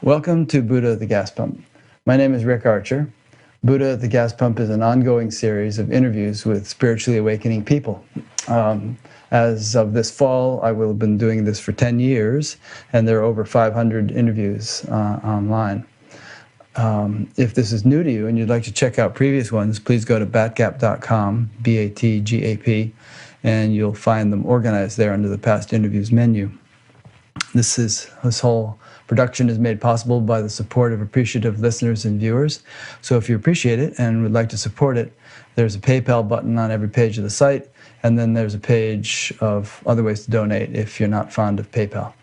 Welcome to Buddha at the Gas Pump. My name is Rick Archer. Buddha at the Gas Pump is an ongoing series of interviews with spiritually awakening people. As of this fall, I will have been doing this for 10 years, and there are over 500 interviews online. If this is new to you and you'd like to check out previous ones, please go to batgap.com, B-A-T-G-A-P, and you'll find them organized there under the past interviews menu. This whole production is made possible by the support of appreciative listeners and viewers. So if you appreciate it and would like to support it, there's a PayPal button on every page of the site, and then there's a page of other ways to donate if you're not fond of PayPal.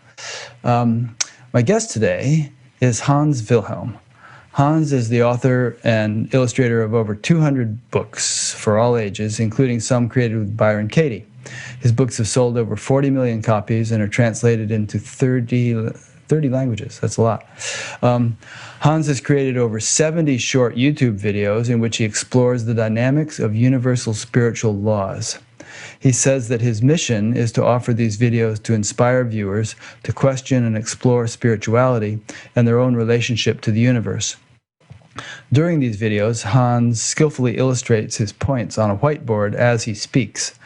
My guest today is Hans Wilhelm. Hans is the author and illustrator of over 200 books for all ages, including some created with Byron Katie. His books have sold over 40 million copies and are translated into 30 languages. That's a lot. Hans has created over 70 short YouTube videos in which he explores the dynamics of universal spiritual laws. He says that his mission is to offer these videos to inspire viewers to question and explore spirituality and their own relationship to the universe. During these videos, Hans skillfully illustrates his points on a whiteboard as he speaks.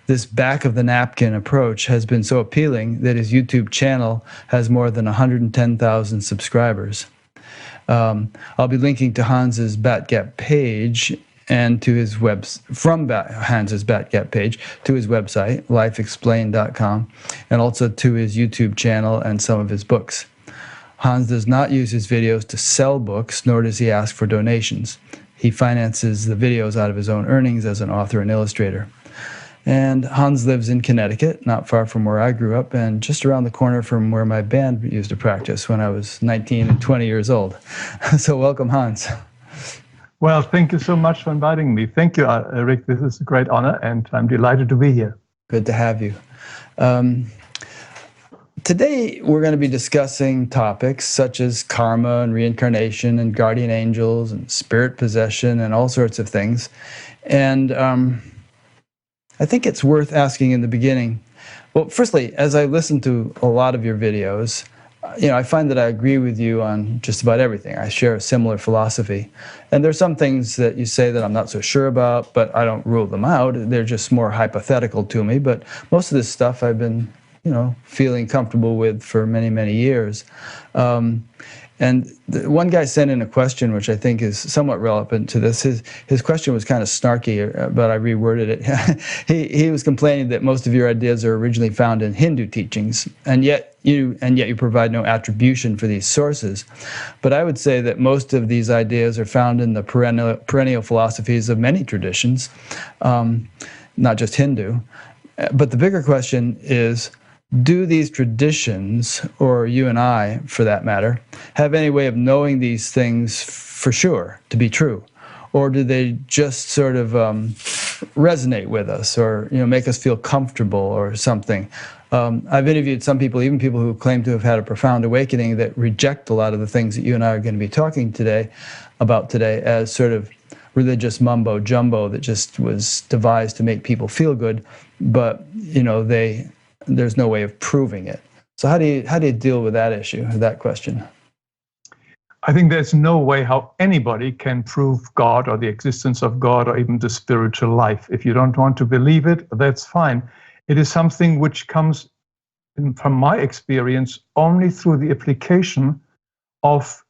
This back-of-the-napkin approach has been so appealing that his YouTube channel has more than 110,000 subscribers. I'll be linking to Hans's Batgap page and to his Hans's Batgap page to his website, lifeexplained.com, and also to his YouTube channel and some of his books. Hans does not use his videos to sell books, nor does he ask for donations. He finances the videos out of his own earnings as an author and illustrator. And Hans lives in Connecticut, not far from where I grew up, and just around the corner from where my band used to practice when I was 19 and 20 years old. So welcome, Hans. Well, thank you so much for inviting me. Thank you, Rick. This is a great honor, and I'm delighted to be here. Good to have you. Today, we're going to be discussing topics such as karma and reincarnation and guardian angels and spirit possession and all sorts of things. And I think it's worth asking in the beginning. Well, firstly, as I listen to a lot of your videos, I find that I agree with you on just about everything. I share a similar philosophy. And there's some things that you say that I'm not so sure about, but I don't rule them out. They're just more hypothetical to me. But most of this stuff I've been, feeling comfortable with for many, many years. And one guy sent in a question, which I think is somewhat relevant to this. His question was kind of snarky, but I reworded it. He was complaining that most of your ideas are originally found in Hindu teachings, and yet you provide no attribution for these sources. But I would say that most of these ideas are found in the perennial philosophies of many traditions, not just Hindu. But the bigger question is, do these traditions, or you and I, for that matter, have any way of knowing these things for sure to be true? Or do they just sort of resonate with us or make us feel comfortable or something? I've interviewed some people, even people who claim to have had a profound awakening, that reject a lot of the things that you and I are going to be talking about today as sort of religious mumbo jumbo that just was devised to make people feel good, but there's no way of proving it. So how do you deal with that issue, that question? I think there's no way how anybody can prove God or the existence of God or even the spiritual life. If you don't want to believe it, that's fine. It is something which comes, from my experience, only through the application of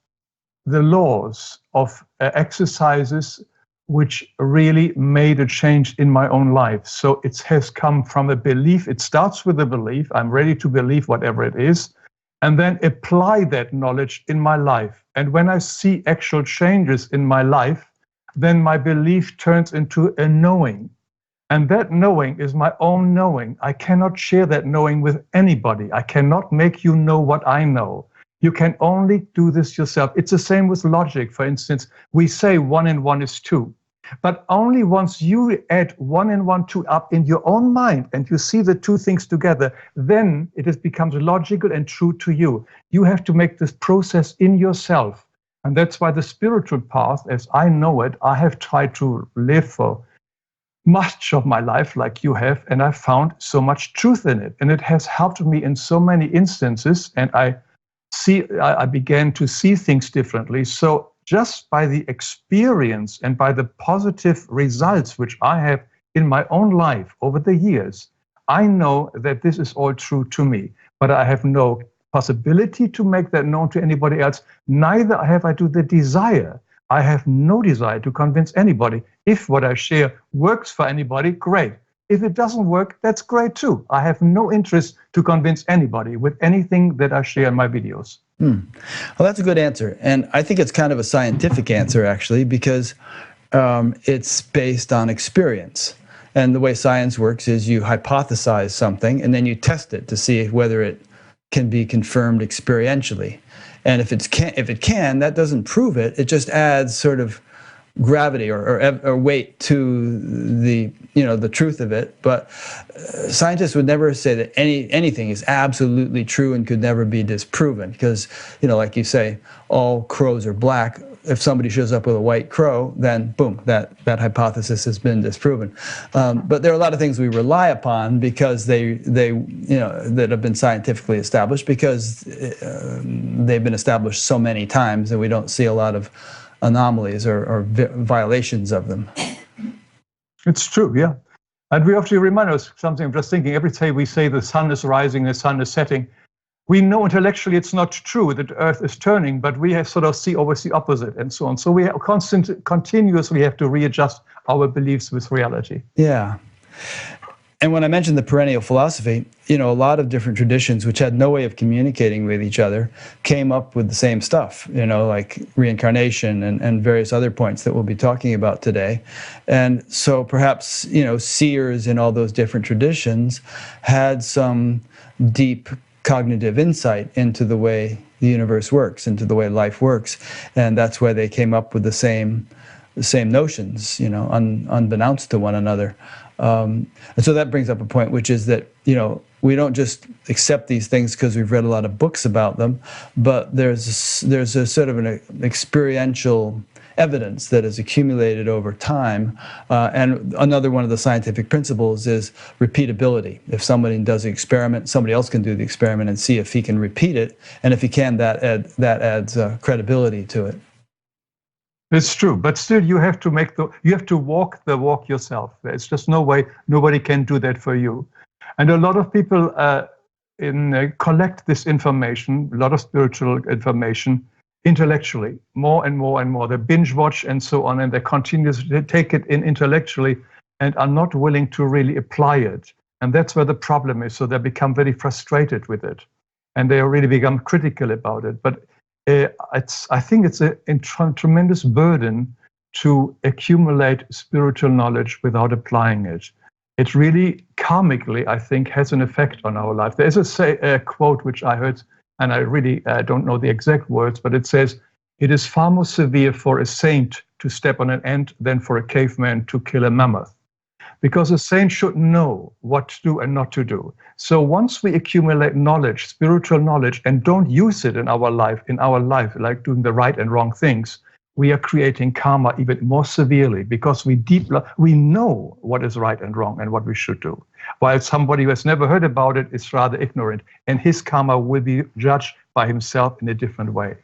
the laws, of exercises which really made a change in my own life. So it has come from a belief. It starts with a belief. I'm ready to believe whatever it is, and then apply that knowledge in my life. And when I see actual changes in my life, then my belief turns into a knowing. And that knowing is my own knowing. I cannot share that knowing with anybody. I cannot make you know what I know. You can only do this yourself. It's the same with logic. For instance, we say 1 and 1 is 2. But only once you add 1 and 1, 2 up in your own mind and you see the two things together, then it becomes logical and true to you. You have to make this process in yourself. And that's why the spiritual path, as I know it, I have tried to live for much of my life like you have, and I found so much truth in it. And it has helped me in so many instances. And I I began to see things differently. So just by the experience and by the positive results which I have in my own life over the years, I know that this is all true to me, but I have no possibility to make that known to anybody else. Neither have I the desire. I have no desire to convince anybody. If what I share works for anybody, great. If it doesn't work, that's great too. I have no interest to convince anybody with anything that I share in my videos. Well, that's a good answer. And I think it's kind of a scientific answer, actually, because it's based on experience. And the way science works is you hypothesize something and then you test it to see whether it can be confirmed experientially. And if it can, that doesn't prove it. It just adds sort of gravity or weight to the truth of it. But scientists would never say that anything is absolutely true and could never be disproven, because like you say, all crows are black. If somebody shows up with a white crow, then boom, that hypothesis has been disproven. But there are a lot of things we rely upon because they that have been scientifically established, because they've been established so many times, and we don't see a lot of anomalies or violations of them. It's true, yeah. And we have to remind us something. I'm just thinking, every day we say the sun is rising, the sun is setting. We know intellectually it's not true that the Earth is turning, but we have sort of see always the opposite and so on. So we continuously have to readjust our beliefs with reality. Yeah. And when I mentioned the perennial philosophy, a lot of different traditions which had no way of communicating with each other came up with the same stuff, like reincarnation and various other points that we'll be talking about today. And so perhaps, seers in all those different traditions had some deep cognitive insight into the way the universe works, into the way life works. And that's why they came up with the same notions, unbeknownst to one another. And so that brings up a point, which is that, we don't just accept these things because we've read a lot of books about them, but there's a sort of an experiential evidence that is accumulated over time. And another one of the scientific principles is repeatability. If somebody does an experiment, somebody else can do the experiment and see if he can repeat it. And if he can, that adds credibility to it. It's true, but still you have to walk the walk yourself. There's just no way, nobody can do that for you. And a lot of people collect this information, a lot of spiritual information, intellectually, more and more and more. They binge watch and so on, and they continuously take it in intellectually and are not willing to really apply it. And that's where the problem is. So they become very frustrated with it, and they really become critical about it. But I think it's a tremendous burden to accumulate spiritual knowledge without applying it. It really karmically, I think, has an effect on our life. There's a quote which I heard, and I really don't know the exact words, but it says, "It is far more severe for a saint to step on an ant than for a caveman to kill a mammoth." Because a saint should know what to do and not to do. So once we accumulate knowledge, spiritual knowledge, and don't use it in our life, like doing the right and wrong things, we are creating karma even more severely, because we know what is right and wrong and what we should do. While somebody who has never heard about it is rather ignorant, and his karma will be judged by himself in a different way.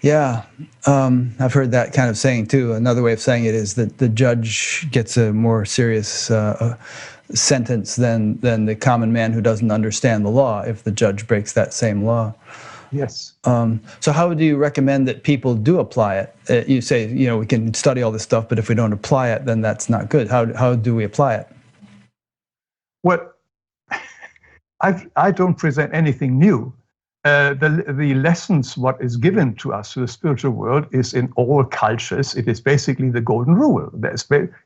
Yeah, I've heard that kind of saying too. Another way of saying it is that the judge gets a more serious sentence than the common man who doesn't understand the law if the judge breaks that same law. Yes. So how do you recommend that people do apply it? You say, we can study all this stuff, but if we don't apply it, then that's not good. How do we apply it? Well, I don't present anything new. The lessons, what is given to us, to the spiritual world, is in all cultures. It is basically the golden rule.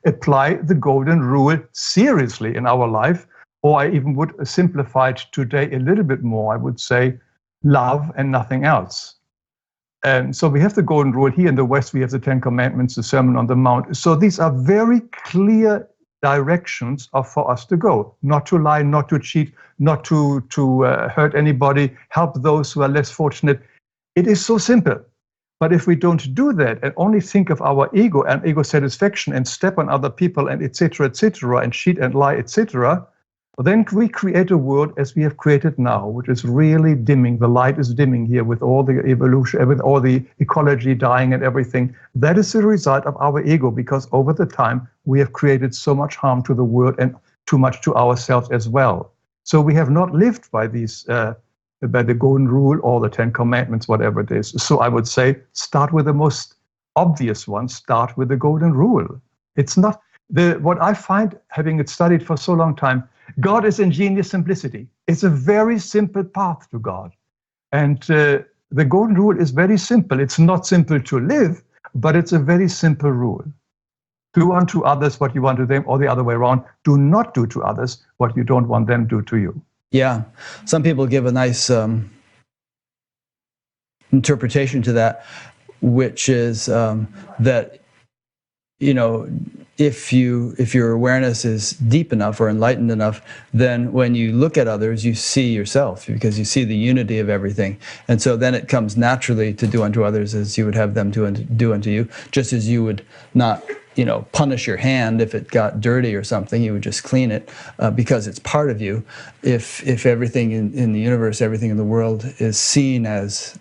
Apply the golden rule seriously in our life, or I even would simplify it today a little bit more. I would say love and nothing else. And so we have the golden rule. Here in the West, we have the Ten Commandments, the Sermon on the Mount. So these are very clear directions for us to go. Not to lie, not to cheat, not to hurt anybody, help those who are less fortunate. It is so simple. But if we don't do that and only think of our ego and ego satisfaction and step on other people and etc., and cheat and lie, etc., then we create a world as we have created now, which is really dimming. The light is dimming here with all the evolution, with all the ecology dying and everything. That is the result of our ego, because over the time we have created so much harm to the world and too much to ourselves as well. So we have not lived by these, by the golden rule or the 10 commandments, whatever it is. So I would say, start with the most obvious one. Start with the golden rule. It's not what I find, having it studied for so long time, God is ingenious simplicity. It's a very simple path to God. And the golden rule is very simple. It's not simple to live, but it's a very simple rule. Do unto others what you want to them, or the other way around. Do not do to others what you don't want them to do to you. Yeah. Some people give a nice interpretation to that, which is that, you know, if your awareness is deep enough or enlightened enough, then when you look at others, you see yourself, because you see the unity of everything. And so then it comes naturally to do unto others as you would have them do unto you, just as you would not, you know, punish your hand if it got dirty or something. You would just clean it because it's part of you. If everything in the universe, everything in the world is seen as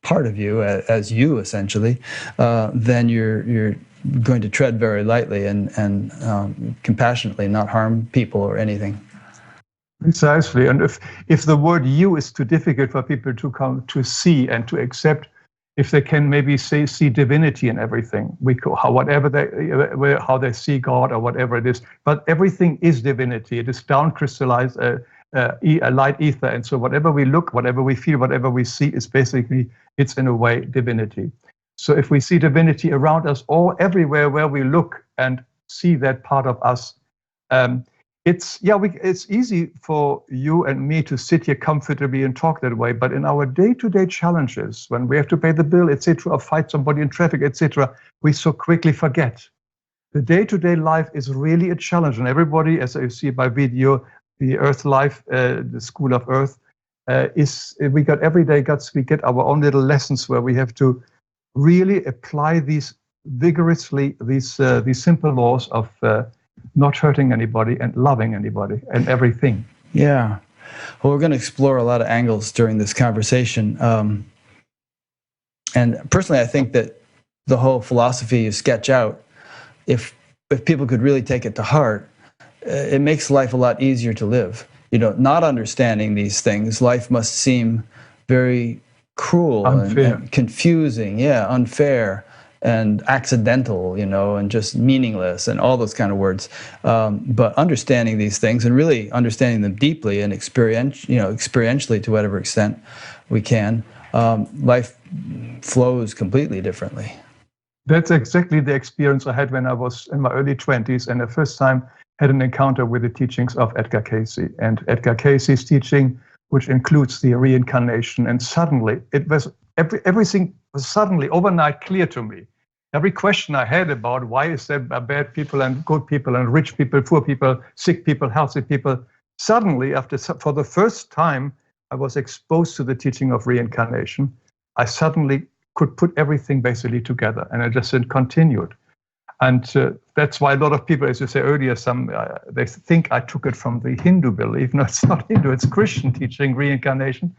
part of you, as you essentially, then you're going to tread very lightly and compassionately, not harm people or anything. Precisely. And if the word "you" is too difficult for people to come to see and to accept, if they can maybe see divinity in everything, how they see God or whatever it is, but everything is divinity. It is down crystallized, a light ether, and so whatever we look, whatever we feel, whatever we see is basically, it's in a way divinity. So if we see divinity around us or everywhere where we look and see that part of us, it's easy for you and me to sit here comfortably and talk that way. But in our day-to-day challenges, when we have to pay the bill, etc., or fight somebody in traffic, etc., we so quickly forget. The day-to-day life is really a challenge, and everybody, as you see by video, the Earth Life, the School of Earth, we get our own little lessons where we have to really apply these vigorously, these simple laws of not hurting anybody and loving anybody and everything. Yeah. Well, we're going to explore a lot of angles during this conversation. And personally, I think that the whole philosophy you sketch out, if people could really take it to heart, it makes life a lot easier to live. You know, not understanding these things, life must seem very cruel and confusing, unfair and accidental, you know, and just meaningless and all those kind of words. But understanding these things and really understanding them deeply and experientially to whatever extent we can, life flows completely differently. That's exactly the experience I had when I was in my early 20s and the first time had an encounter with the teachings of Edgar Cayce. And Edgar Cayce's teaching, which includes the reincarnation, and suddenly it was everything was suddenly overnight clear to me. Every question I had about why is there bad people and good people and rich people, poor people, sick people, healthy people, suddenly for the first time I was exposed to the teaching of reincarnation. I suddenly could put everything basically together, and I just continued. And that's why a lot of people, as you say earlier, they think I took it from the Hindu belief. No, it's not Hindu, it's Christian teaching, reincarnation.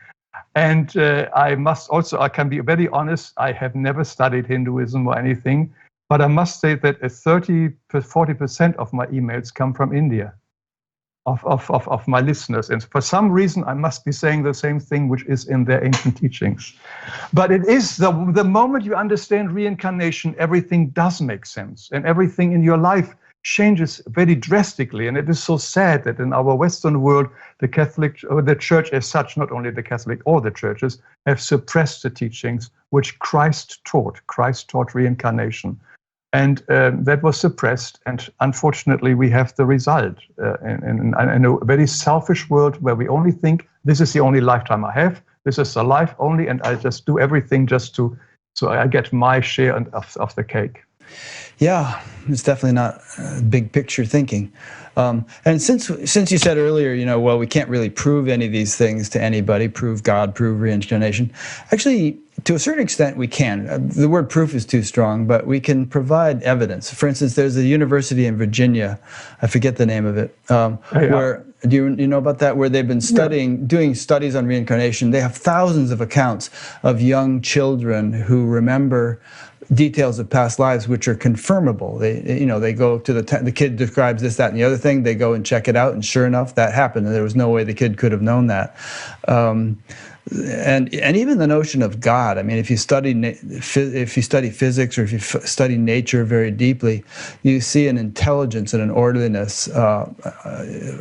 And I can be very honest, I have never studied Hinduism or anything, but I must say that 40% of my emails come from India, of my listeners. And for some reason, I must be saying the same thing, which is in their ancient teachings. But it is the moment you understand reincarnation, everything does make sense, and everything in your life changes very drastically. And it is so sad that in our Western world, the Catholic, or the Church as such, not only the Catholic or the churches, have suppressed the teachings which Christ taught. Christ taught reincarnation. And that was suppressed, and unfortunately, we have the result in a very selfish world where we only think this is the only lifetime I have, this is a life only, and I just do everything so I get my share of the cake. Yeah, it's definitely not big picture thinking. And since you said earlier, you know, well, we can't really prove any of these things to anybody, prove God, prove reincarnation. Actually, to a certain extent, we can. The word proof is too strong, but we can provide evidence. For instance, there's a university in Virginia, I forget the name of it, where Do you know about that? Where they've been doing studies on reincarnation. They have thousands of accounts of young children who remember details of past lives which are confirmable. They go to the kid describes this, that, and the other thing. They go and check it out, and sure enough, that happened. And there was no way the kid could have known that. And even the notion of God. I mean, if you study physics, or if you study nature very deeply, you see an intelligence and an orderliness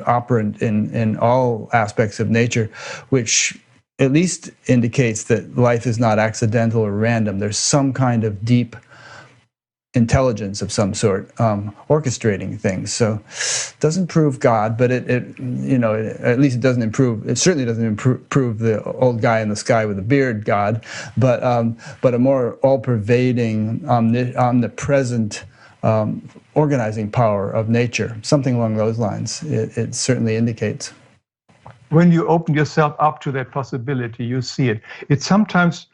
operant in all aspects of nature, which at least indicates that life is not accidental or random. There's some kind of deep intelligence of some sort orchestrating things. So it doesn't prove God, but at least it doesn't improve. It certainly doesn't improve the old guy in the sky with a beard God, but a more all-pervading, omnipresent organizing power of nature, something along those lines. It certainly indicates. When you open yourself up to that possibility, you see it. It's sometimes,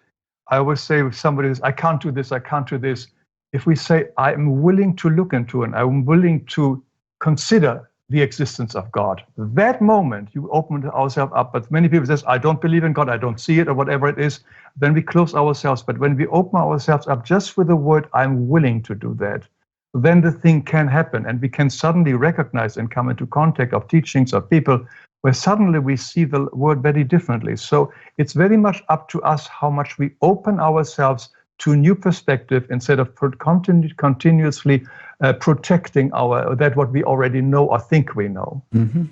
I always say, if somebody says, I can't do this, if we say, I am willing to look into and I'm willing to consider the existence of God, that moment you open ourselves up. But many people say, I don't believe in God, I don't see it, or whatever it is, then we close ourselves. But when we open ourselves up just with the word, I'm willing to do that, then the thing can happen, and we can suddenly recognize and come into contact of teachings of people where suddenly we see the word very differently. So it's very much up to us how much we open ourselves to a new perspective instead of continuously protecting that what we already know or think we know. Mm-hmm.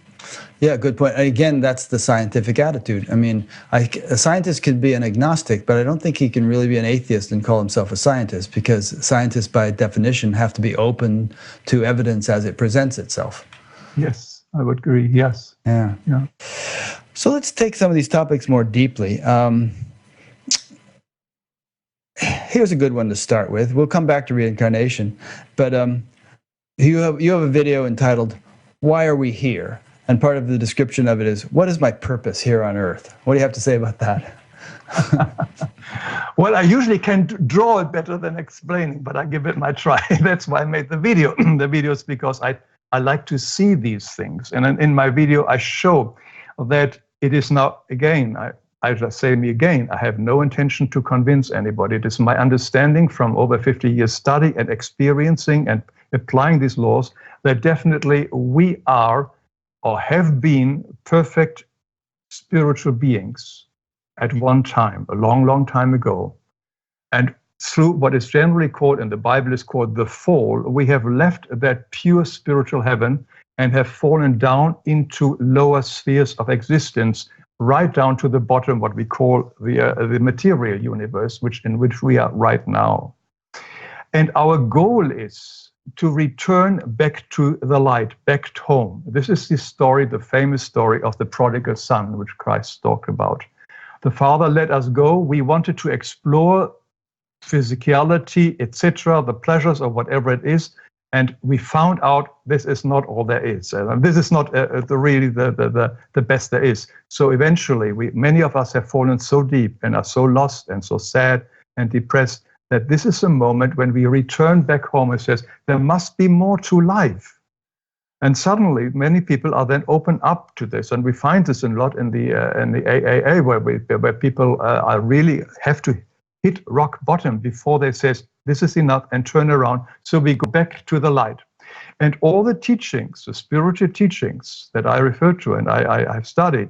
Yeah, good point. Again, that's the scientific attitude. I mean, a scientist could be an agnostic, but I don't think he can really be an atheist and call himself a scientist, because scientists, by definition, have to be open to evidence as it presents itself. Yes, I would agree. Yes. Yeah. So let's take some of these topics more deeply. Here's a good one to start with. We'll come back to reincarnation, but you have a video entitled "Why Are We Here?" And part of the description of it is, "What is my purpose here on Earth?" What do you have to say about that? Well, I usually can draw it better than explaining, but I give it my try. That's why I made the video. The video is because I like to see these things, and in my video I show that it is now, again, I just say me again, I have no intention to convince anybody. It is my understanding from over 50 years study and experiencing and applying these laws that definitely we are or have been perfect spiritual beings at one time, a long, long time ago. And through what is generally called, in the Bible is called the fall, we have left that pure spiritual heaven and have fallen down into lower spheres of existence, right down to the bottom, what we call the material universe, in which we are right now. And our goal is to return back to the light, back home. This is the story, the famous story of the prodigal son, which Christ talked about. The Father let us go. We wanted to explore physicality, etc., the pleasures of whatever it is, and we found out this is not all there is. This is not really the best there is. So eventually, many of us have fallen so deep and are so lost and so sad and depressed that this is a moment when we return back home and says, there must be more to life. And suddenly, many people are then open up to this, and we find this a lot in the AAA, where people are really have to hit rock bottom before they say, this is enough, and turn around. So we go back to the light. And all the teachings, the spiritual teachings that I refer to and I've studied,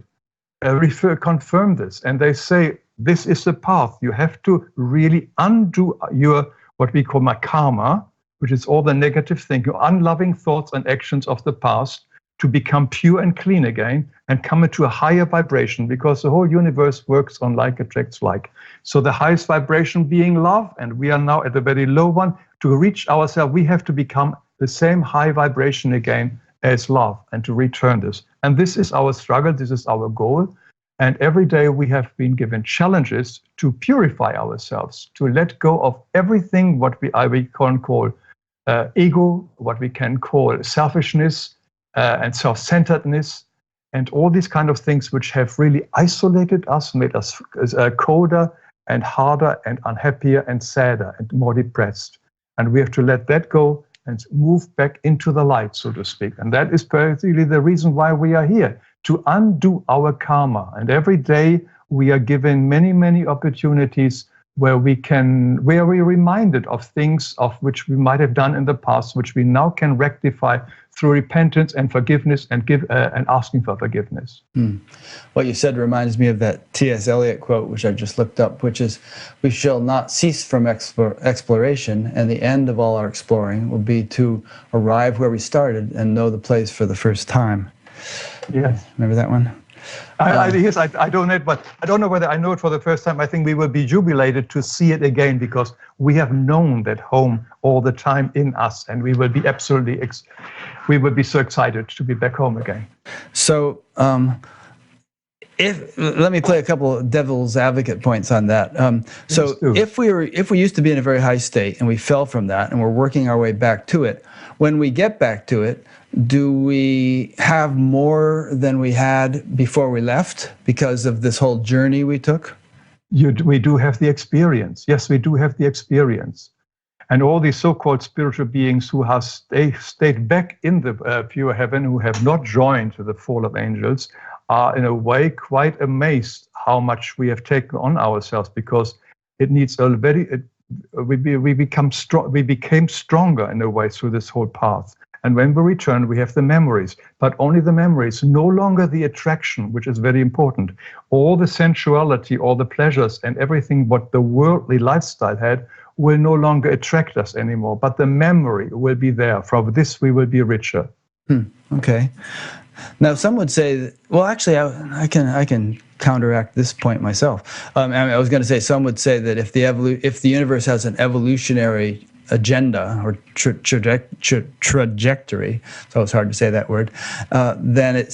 confirm this. And they say, this is the path. You have to really undo your, what we call karma, which is all the negative thinking, unloving thoughts and actions of the past, to become pure and clean again and come into a higher vibration, because the whole universe works on like attracts like. So the highest vibration being love, and we are now at a very low one. To reach ourselves, we have to become the same high vibration again as love, and to return this. And this is our struggle, this is our goal. And every day we have been given challenges to purify ourselves, to let go of everything what we can call ego, what we can call selfishness, and self-centeredness, and all these kind of things which have really isolated us, made us colder and harder and unhappier and sadder and more depressed. And we have to let that go and move back into the light, so to speak. And that is basically the reason why we are here, to undo our karma. And every day we are given many, many opportunities where we're reminded of things of which we might have done in the past, which we now can rectify through repentance and forgiveness and asking for forgiveness. What you said reminds me of that T.S. Eliot quote, which I just looked up, which is, "We shall not cease from exploration, and the end of all our exploring will be to arrive where we started and know the place for the first time." Yes. Remember that one? Yes, I don't know, but I don't know whether I know it for the first time. I think we will be jubilated to see it again, because we have known that home all the time in us, and we will be we will be so excited to be back home again. So, let me play a couple of devil's advocate points on that. So, if we used to be in a very high state and we fell from that, and we're working our way back to it, when we get back to it, do we have more than we had before we left because of this whole journey we took? We do have the experience. Yes, we do have the experience. And all these so-called spiritual beings who have stayed back in the pure heaven, who have not joined the fall of angels, are in a way quite amazed how much we have taken on ourselves, because it needs we became stronger in a way through this whole path. And when we return, we have the memories, but only the memories, no longer the attraction, which is very important. All the sensuality, all the pleasures and everything what the worldly lifestyle had will no longer attract us anymore, but the memory will be there. From this, we will be richer. Okay. Now, some would say that, well, actually, I can counteract this point myself. I was going to say, some would say that if the universe has an evolutionary agenda or trajectory, so it's hard to say that word, then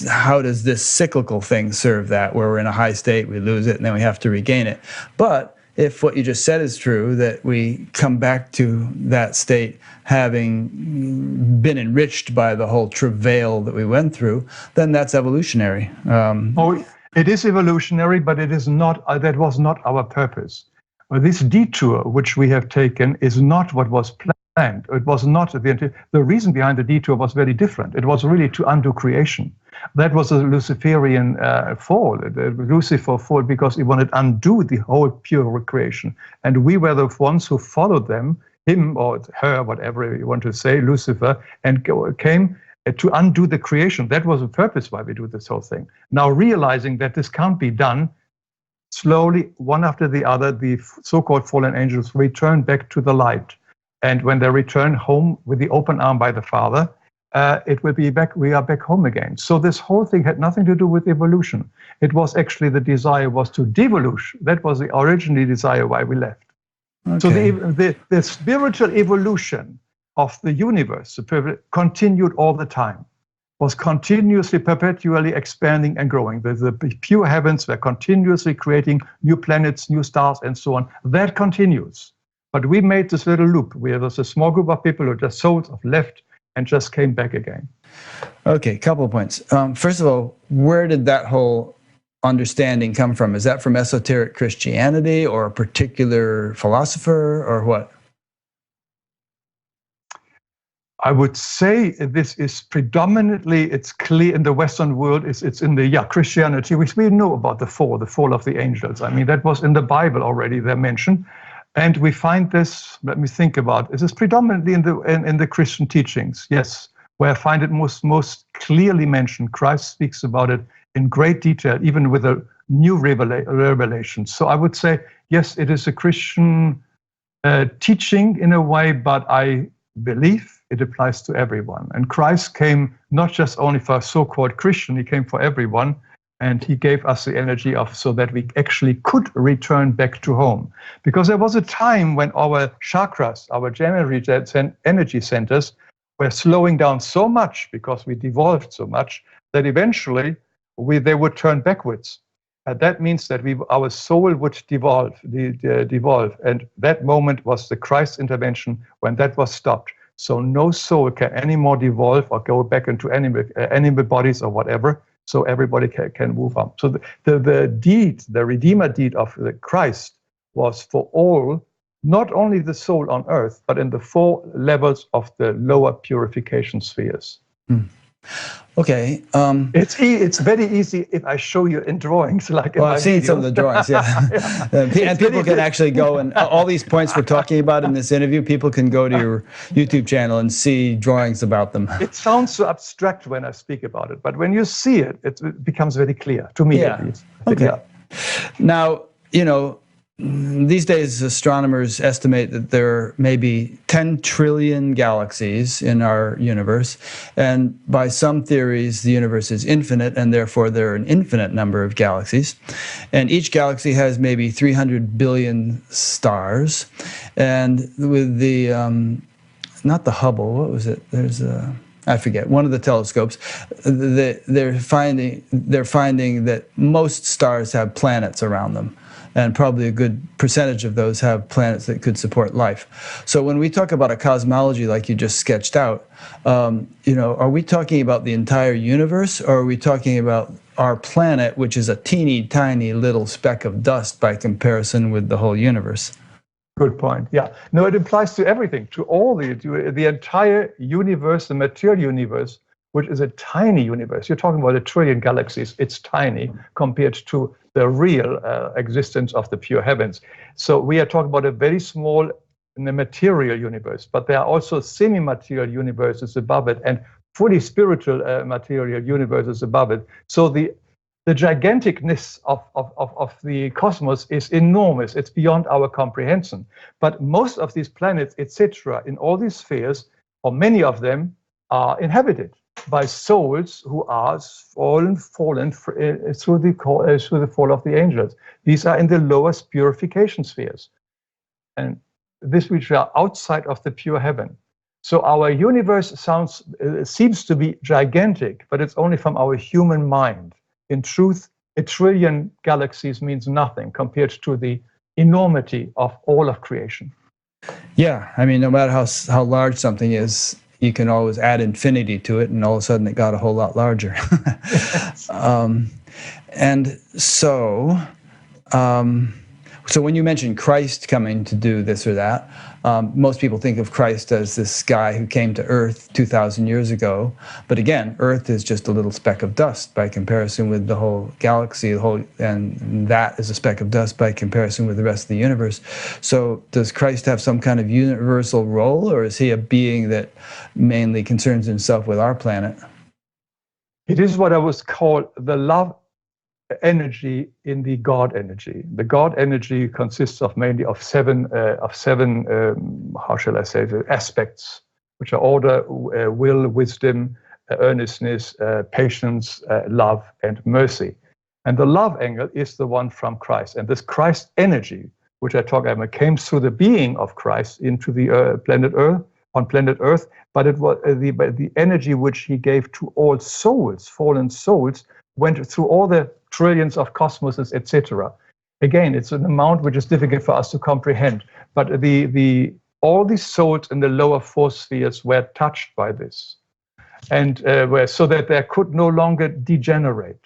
how does this cyclical thing serve that, where we're in a high state, we lose it, and then we have to regain it? But if what you just said is true, that we come back to that state having been enriched by the whole travail that we went through, then that's evolutionary. It is evolutionary, but it is not. That was not our purpose. This detour which we have taken is not what was planned. It was not the reason behind the detour was very different. It was really to undo creation. That was a Luciferian fall. Lucifer fall because he wanted to undo the whole pure creation. And we were the ones who followed him or her, whatever you want to say, Lucifer, and came to undo the creation. That was the purpose why we do this whole thing. Now realizing that this can't be done, slowly, one after the other, the so-called fallen angels return back to the light. And when they return home with the open arm by the Father, it will be back. We are back home again. So this whole thing had nothing to do with evolution. It was actually the desire was to devolution. That was the original desire why we left. Okay. So the spiritual evolution of the universe continued all the time, was continuously, perpetually expanding and growing. The pure heavens were continuously creating new planets, new stars, and so on. That continues. But we made this little loop. There was a small group of people who just sort of left and just came back again. Okay, couple of points. First of all, where did that whole understanding come from? Is that from esoteric Christianity or a particular philosopher or what? I would say this is predominantly, it's clear in the Western world, it's in the Christianity, which we know about the fall of the angels. I mean, that was in the Bible already, they're mentioned. And we find this, let me think about, this is predominantly in the Christian teachings, yes, where I find it most clearly mentioned. Christ speaks about it in great detail, even with a new revelation. So I would say, yes, it is a Christian teaching in a way, but I believe it applies to everyone. And Christ came not just only for so-called Christian, he came for everyone. And he gave us the energy so that we actually could return back to home. Because there was a time when our chakras, our energy centers, were slowing down so much because we devolved so much that eventually they would turn backwards. And that means that our soul would devolve. And that moment was the Christ intervention when that was stopped. So no soul can anymore devolve or go back into animal bodies or whatever. So everybody can move on. So the Redeemer deed of the Christ was for all not only the soul on earth, but in the 4 levels of the lower purification spheres. Okay. It's very easy if I show you in drawings, like in Well, my I've seen some of the drawings, yeah. And people can actually go and all these points we're talking about in this interview, people can go to your YouTube channel and see drawings about them. It sounds so abstract when I speak about it, but when you see it, it becomes very clear, to me at least. Okay. Yeah. Now, these days astronomers estimate that there may be 10 trillion galaxies in our universe, and by some theories the universe is infinite and therefore there are an infinite number of galaxies, and each galaxy has maybe 300 billion stars. And with the not the Hubble, what was it, there's I forget, one of the telescopes, they're finding that most stars have planets around them, and probably a good percentage of those have planets that could support life. So when we talk about a cosmology like you just sketched out, are we talking about the entire universe, or are we talking about our planet, which is a teeny tiny little speck of dust by comparison with the whole universe? Good point. Yeah. No, it applies to everything, to the entire universe, the material universe, which is a tiny universe. You're talking about 1 trillion galaxies. It's tiny compared to the real existence of the pure heavens. So we are talking about a very small material universe, but there are also semi-material universes above it and fully spiritual material universes above it. So the giganticness of the cosmos is enormous. It's beyond our comprehension. But most of these planets, etc., in all these spheres, or many of them, are inhabited by souls who are fallen through the fall of the angels. These are in the lowest purification spheres, and this which are outside of the pure heaven. So our universe seems to be gigantic, but it's only from our human mind. In truth, 1 trillion galaxies means nothing compared to the enormity of all of creation. Yeah, I mean, no matter how large something is, you can always add infinity to it, and all of a sudden it got a whole lot larger. And so when you mention Christ coming to do this or that, most people think of Christ as this guy who came to Earth 2,000 years ago. But again, Earth is just a little speck of dust by comparison with the whole galaxy, and that is a speck of dust by comparison with the rest of the universe. So does Christ have some kind of universal role, or is he a being that mainly concerns himself with our planet? It is what I was called the love energy in the God energy. The God energy consists of mainly of seven how shall I say, the aspects, which are order, will, wisdom, earnestness, patience, love, and mercy. And the love angle is the one from Christ. And this Christ energy, which I talk about, came through the being of Christ into the planet Earth, but it was the energy which he gave to all souls, fallen souls, went through all the trillions of cosmoses, etc. Again, it's an amount which is difficult for us to comprehend, but all these souls in the lower 4 spheres were touched by this, and so that they could no longer degenerate.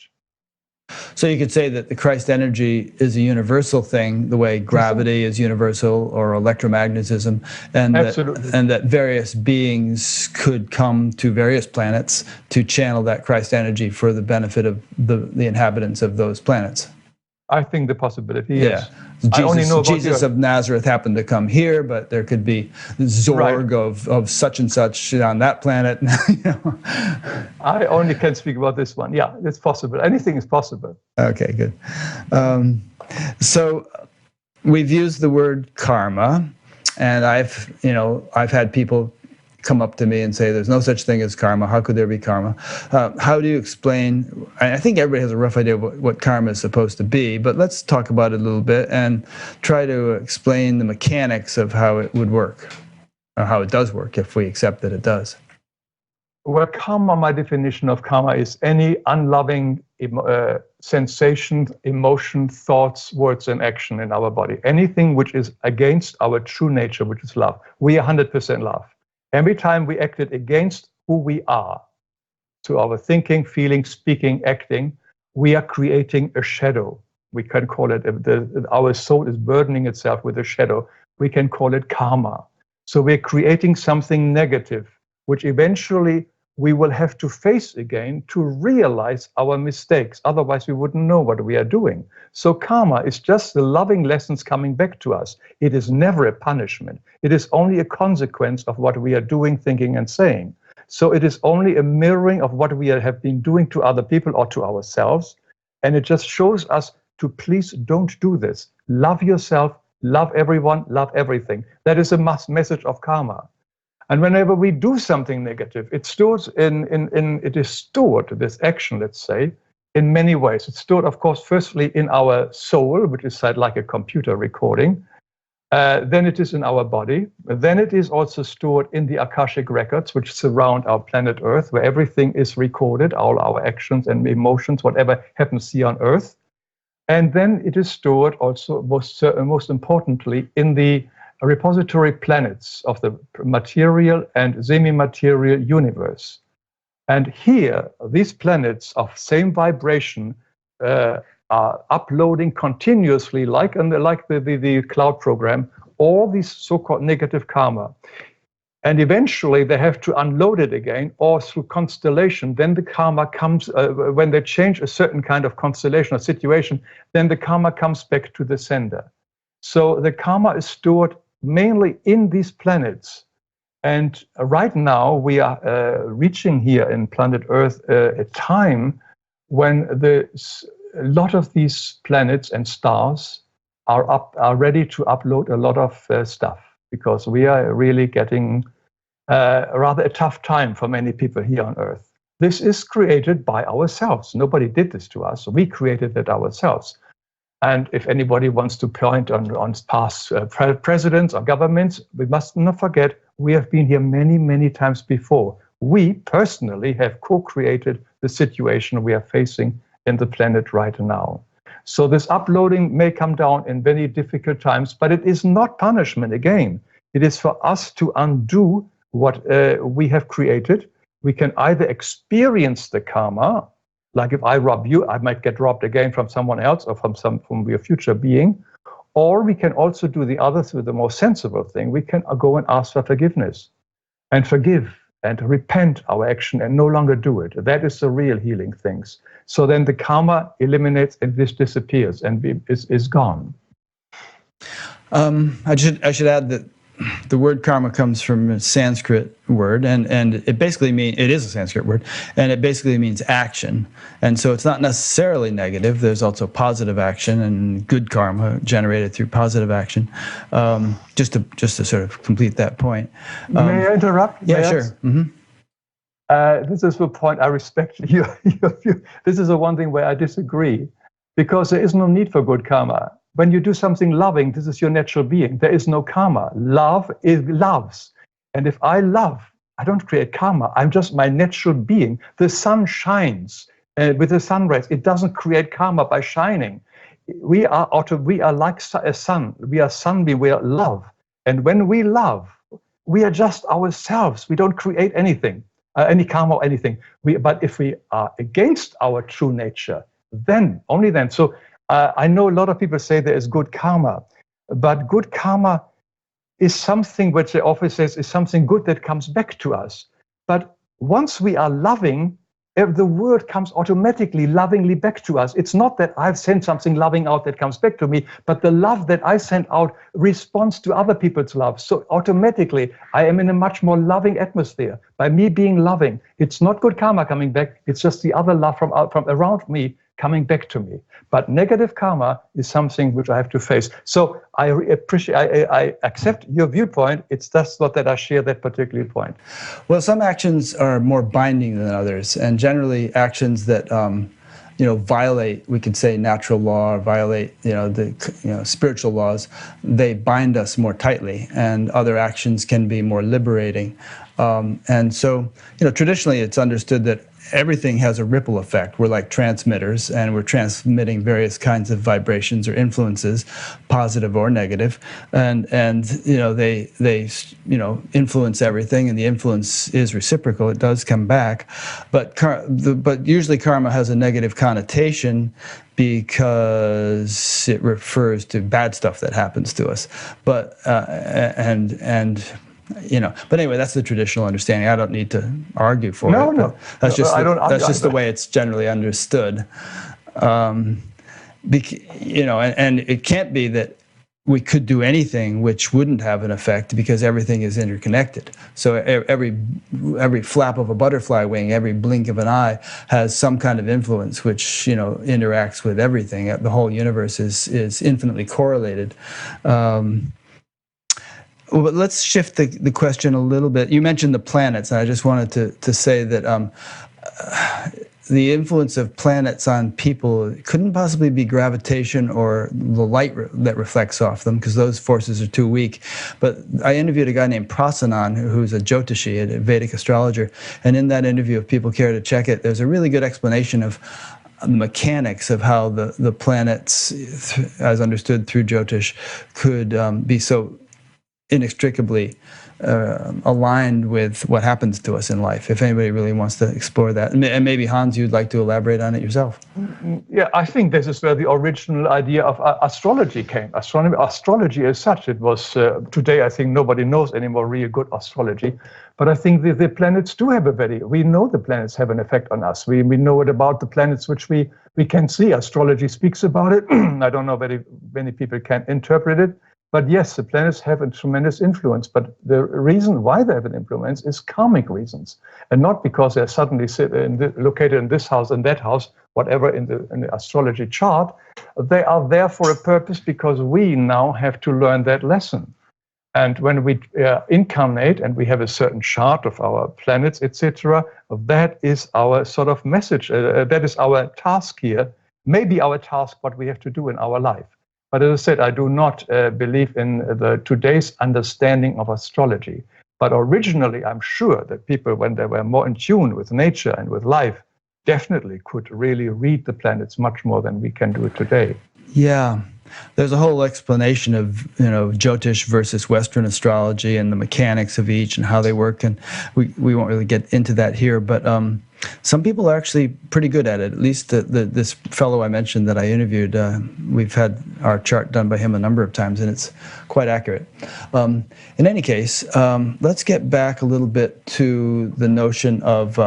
So you could say that the Christ energy is a universal thing, the way gravity is universal, or electromagnetism, and that various beings could come to various planets to channel that Christ energy for the benefit of the inhabitants of those planets. I think the possibility, yes. Yeah. I only know about Jesus of Nazareth happened to come here, but there could be Zorg of such and such on that planet. I only can speak about this one. Yeah, it's possible. Anything is possible. Okay, good. So we've used the word karma, and I've had people come up to me and say, there's no such thing as karma. How could there be karma? How do you explain? I think everybody has a rough idea of what karma is supposed to be, but let's talk about it a little bit and try to explain the mechanics of how it would work, or how it does work, if we accept that it does. Well, karma, my definition of karma is any unloving sensation, emotion, thoughts, words, and action in our body. Anything which is against our true nature, which is love. We are 100% love. Every time we acted against who we are, to our thinking, feeling, speaking, acting, we are creating a shadow. We can call it, our soul is burdening itself with a shadow, we can call it karma. So we're creating something negative, which eventually we will have to face again to realize our mistakes. Otherwise, we wouldn't know what we are doing. So karma is just the loving lessons coming back to us. It is never a punishment. It is only a consequence of what we are doing, thinking, and saying. So it is only a mirroring of what we have been doing to other people or to ourselves. And it just shows us to please don't do this. Love yourself, love everyone, love everything. That is a message of karma. And whenever we do something negative, it is stored, this action, let's say, in many ways. It's stored, of course, firstly in our soul, which is like a computer recording. Then it is in our body. Then it is also stored in the Akashic records, which surround our planet Earth, where everything is recorded, all our actions and emotions, whatever happens here on Earth. And then it is stored also, most importantly, in the repository planets of the material and semi-material universe. And here, these planets of same vibration are uploading continuously, like the cloud program, all these so-called negative karma. And eventually they have to unload it again, or through constellation, then the karma comes, when they change a certain kind of constellation or situation, then the karma comes back to the sender. So the karma is stored mainly in these planets. And right now we are reaching here in planet Earth a time when a lot of these planets and stars are ready to upload a lot of stuff, because we are really getting rather a tough time for many people here on Earth. This is created by ourselves. Nobody did this to us. We created it ourselves. And if anybody wants to point on past presidents or governments, we must not forget we have been here many, many times before. We personally have co-created the situation we are facing in the planet right now. So this uploading may come down in very difficult times, but it is not punishment again. It is for us to undo what we have created. We can either experience the karma, like if I rob you, I might get robbed again from someone else or from your future being. Or we can also do the other through the more sensible thing. We can go and ask for forgiveness and forgive and repent our action and no longer do it. That is the real healing things. So then the karma eliminates and this disappears and is gone. I should add that the word karma comes from a Sanskrit word, and it basically it is a Sanskrit word, and it basically means action. And so it's not necessarily negative. There's also positive action and good karma generated through positive action. Just to sort of complete that point. May I interrupt? Yeah, sure. Mm-hmm. This is the point. I respect your view. This is the one thing where I disagree, because there is no need for good karma. When you do something loving, this is your natural being. There is no karma. Love loves. And if I love, I don't create karma. I'm just my natural being. The sun shines with the sun rays. It doesn't create karma by shining. We are like a sun. We are sun, we are love. And when we love, we are just ourselves. We don't create anything, any karma or anything. But if we are against our true nature, then, only then. So I know a lot of people say there is good karma, but good karma is something which the author says is something good that comes back to us. But once we are loving, the word comes automatically lovingly back to us. It's not that I've sent something loving out that comes back to me, but the love that I sent out responds to other people's love. So automatically, I am in a much more loving atmosphere. By me being loving, it's not good karma coming back. It's just the other love from around me coming back to me. But negative karma is something which I have to face. So I accept your viewpoint. It's just not that I share that particular point. Well, some actions are more binding than others, and generally actions that violate, we could say, natural law, or violate the spiritual laws, they bind us more tightly, and other actions can be more liberating. And so, traditionally, it's understood that everything has a ripple effect. We're like transmitters, and we're transmitting various kinds of vibrations or influences, positive or negative, and they influence everything, and the influence is reciprocal. It does come back, but usually karma has a negative connotation because it refers to bad stuff that happens to us. But but anyway, that's the traditional understanding. I don't need to argue for it. No. That's just That's just the way it's generally understood. And it can't be that we could do anything which wouldn't have an effect, because everything is interconnected. So every flap of a butterfly wing, every blink of an eye has some kind of influence which interacts with everything. The whole universe is infinitely correlated. But let's shift the question a little bit. You mentioned the planets, and I just wanted to say that the influence of planets on people couldn't possibly be gravitation or the light that reflects off them, because those forces are too weak. But I interviewed a guy named Prasanan, who's a Jyotishi, a Vedic astrologer, and in that interview, if people care to check it, there's a really good explanation of the mechanics of how the planets, as understood through Jyotish, could be so inextricably aligned with what happens to us in life. If anybody really wants to explore that, and maybe Hans, you'd like to elaborate on it yourself. Yeah, I think this is where the original idea of astrology came. Astrology as such, it was today I think nobody knows anymore real good astrology, but I think the planets do have we know the planets have an effect on us. We know it about the planets which we can see. Astrology speaks about it. I don't know very many people can interpret it. But yes, the planets have a tremendous influence, but the reason why they have an influence is karmic reasons, and not because they're suddenly located in this house and that house, whatever in the astrology chart. They are there for a purpose, because we now have to learn that lesson. And when we incarnate and we have a certain chart of our planets, etc., that is our sort of message. That is our task here, maybe our task, what we have to do in our life. But as I said, I do not believe in today's understanding of astrology. But originally, I'm sure that people, when they were more in tune with nature and with life, definitely could really read the planets much more than we can do it today. Yeah. There's a whole explanation of Jyotish versus Western astrology and the mechanics of each and how they work, and we won't really get into that here. But some people are actually pretty good at it. At least this fellow I mentioned that I interviewed, we've had our chart done by him a number of times, and it's quite accurate. In any case, let's get back a little bit to the notion of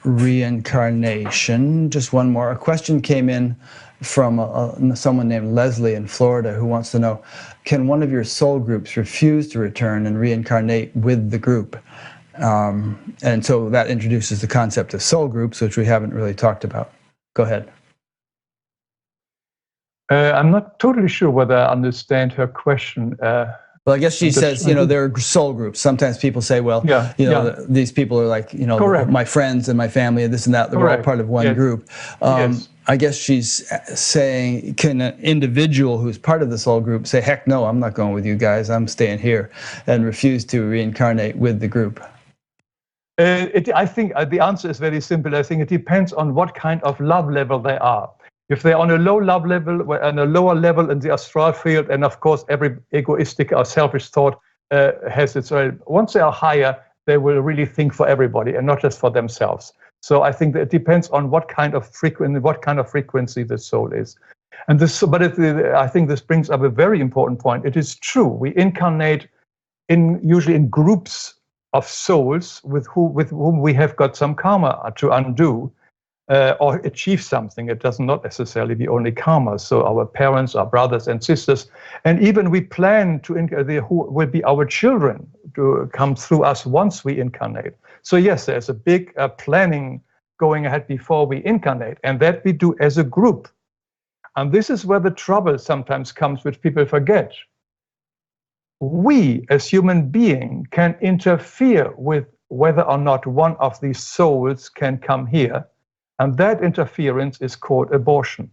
reincarnation. Just one more. A question came in from someone named Leslie in Florida, who wants to know, can one of your soul groups refuse to return and reincarnate with the group? And so that introduces the concept of soul groups, which we haven't really talked about. Go ahead. I'm not totally sure whether I understand her question. Well, I guess she says, there are soul groups. Sometimes people say, well, these people are like, my friends and my family and this and that. They're all part of one group. Yes. I guess she's saying, can an individual who's part of the soul group say, heck no, I'm not going with you guys, I'm staying here, and refuse to reincarnate with the group? I think the answer is very simple. I think it depends on what kind of love level they are. If they're on a low love level, on a lower level in the astral field, and of course every egoistic or selfish thought has its own. Once they are higher, they will really think for everybody and not just for themselves. So I think that it depends on what kind of frequency the soul is. And I think this brings up a very important point. It is true, we incarnate usually in groups of souls with whom we have got some karma to undo. Or achieve something. It does not necessarily be only karma. So our parents, our brothers and sisters, and even we plan to who will be our children to come through us once we incarnate. So yes, there's a big planning going ahead before we incarnate, and that we do as a group. And this is where the trouble sometimes comes, which people forget. We, as human beings, can interfere with whether or not one of these souls can come here. And that interference is called abortion.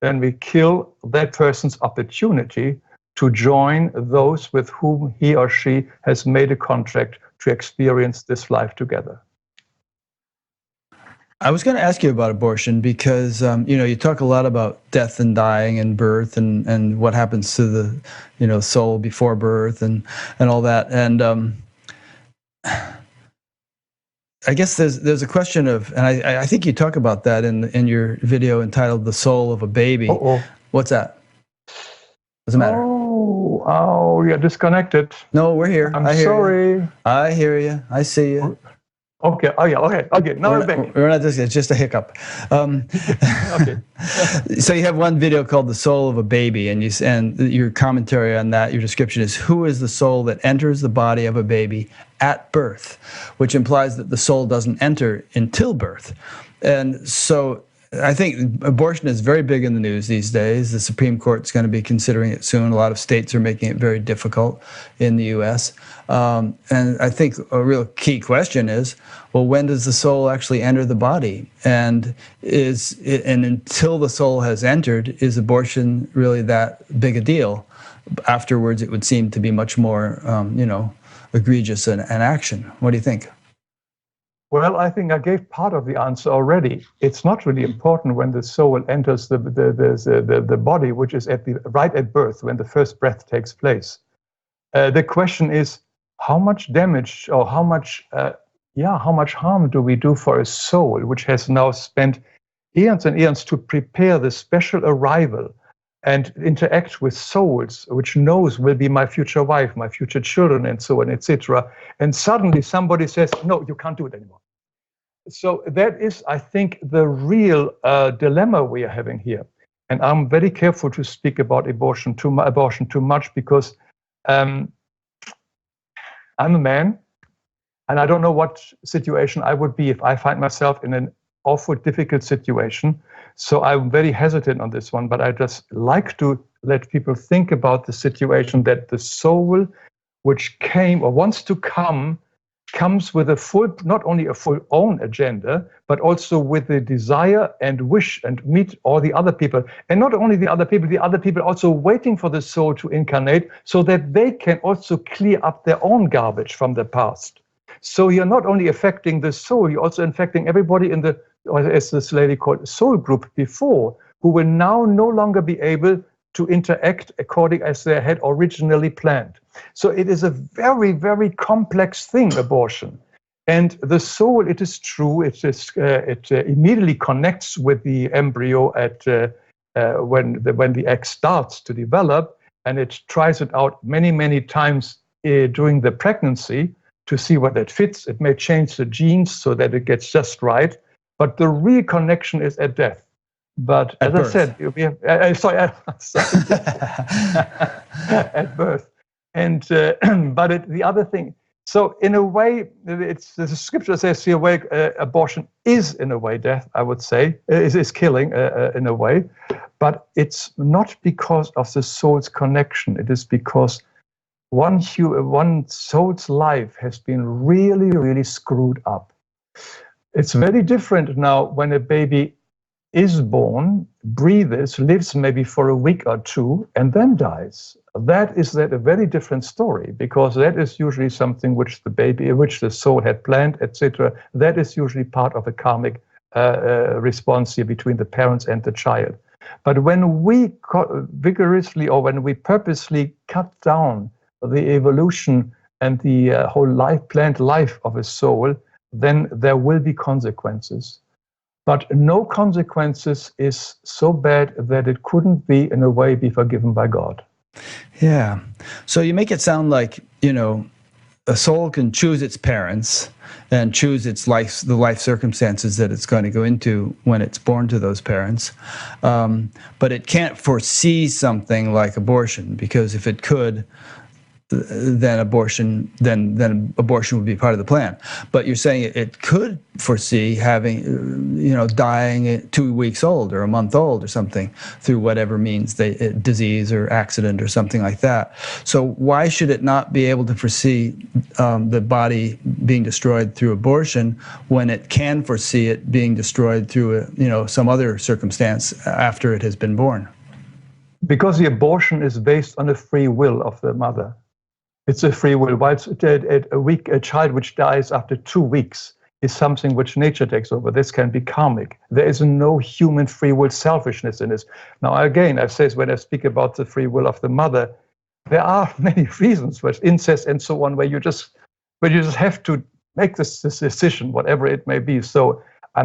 Then we kill that person's opportunity to join those with whom he or she has made a contract to experience this life together. I was going to ask you about abortion because you talk a lot about death and dying and birth and what happens to the soul before birth and all that, and I guess there's a question of, and I think you talk about that in your video entitled "The Soul of a Baby." Uh-oh. What's that? Doesn't matter. Oh, you're disconnected. No, we're here. I'm I hear sorry. You. I hear you. I see you. Okay. Oh yeah. Okay. Now we're back. We're not just. It's just a hiccup. Okay. So you have one video called "The Soul of a Baby," and your commentary on that, your description is, "Who is the soul that enters the body of a baby at birth?" Which implies that the soul doesn't enter until birth. And so I think abortion is very big in the news these days. The Supreme Court's going to be considering it soon. A lot of states are making it very difficult in the U.S. And I think a real key question is, well, when does the soul actually enter the body? And until the soul has entered, is abortion really that big a deal? Afterwards, it would seem to be much more, egregious an action. What do you think? Well, I think I gave part of the answer already. It's not really important when the soul enters the body, which is right at birth, when the first breath takes place. The question is, how much damage or how much harm do we do for a soul which has now spent eons and eons to prepare the special arrival and interact with souls which knows will be my future wife, my future children, and so on, etc. And suddenly somebody says, no, you can't do it anymore. So that is, I think, the real dilemma we are having here. And I'm very careful to speak about abortion too much because I'm a man, and I don't know what situation I would be if I find myself in an awful, difficult situation. So I'm very hesitant on this one, but I just like to let people think about the situation that the soul which came or wants to come comes with not only a full own agenda, but also with the desire and wish and meet all the other people. And not only the other people also waiting for the soul to incarnate so that they can also clear up their own garbage from the past. So you're not only affecting the soul, you're also affecting everybody in the, or as this lady called, soul group before, who will now no longer be able to interact according as they had originally planned. So it is a very, very complex thing, abortion. And the soul, it is true, it immediately connects with the embryo when the egg starts to develop, and it tries it out many, many times during the pregnancy to see what that fits. It may change the genes so that it gets just right, but the real connection is at death. But as I said, at birth. And but the other thing, so in a way, the scripture says here, abortion is in a way death, I would say, is killing in a way, but it's not because of the soul's connection. It is because one soul's life has been really, really screwed up. It's very different now when a baby is born, breathes, lives maybe for a week or two, and then dies. That is a very different story, because that is usually something which the soul had planned, etc. That is usually part of a karmic response here between the parents and the child. But when we vigorously or when we purposely cut down the evolution and the whole planned life of a soul, then there will be consequences. But no consequences is so bad that it couldn't be, in a way, be forgiven by God. Yeah. So you make it sound like, a soul can choose its parents and choose the life circumstances that it's going to go into when it's born to those parents. But it can't foresee something like abortion, because if it could, then abortion would be part of the plan. But you're saying it could foresee having, dying at 2 weeks old or a month old or something through whatever means, disease or accident or something like that. So why should it not be able to foresee the body being destroyed through abortion when it can foresee it being destroyed through some other circumstance after it has been born? because the abortion is based on a free will of the mother. It's a free will. While a child which dies after 2 weeks is something which nature takes over. This can be karmic. There is no human free will selfishness in this. Now, again, I say when I speak about the free will of the mother, there are many reasons for incest and so on, where you just have to make this decision, whatever it may be. So I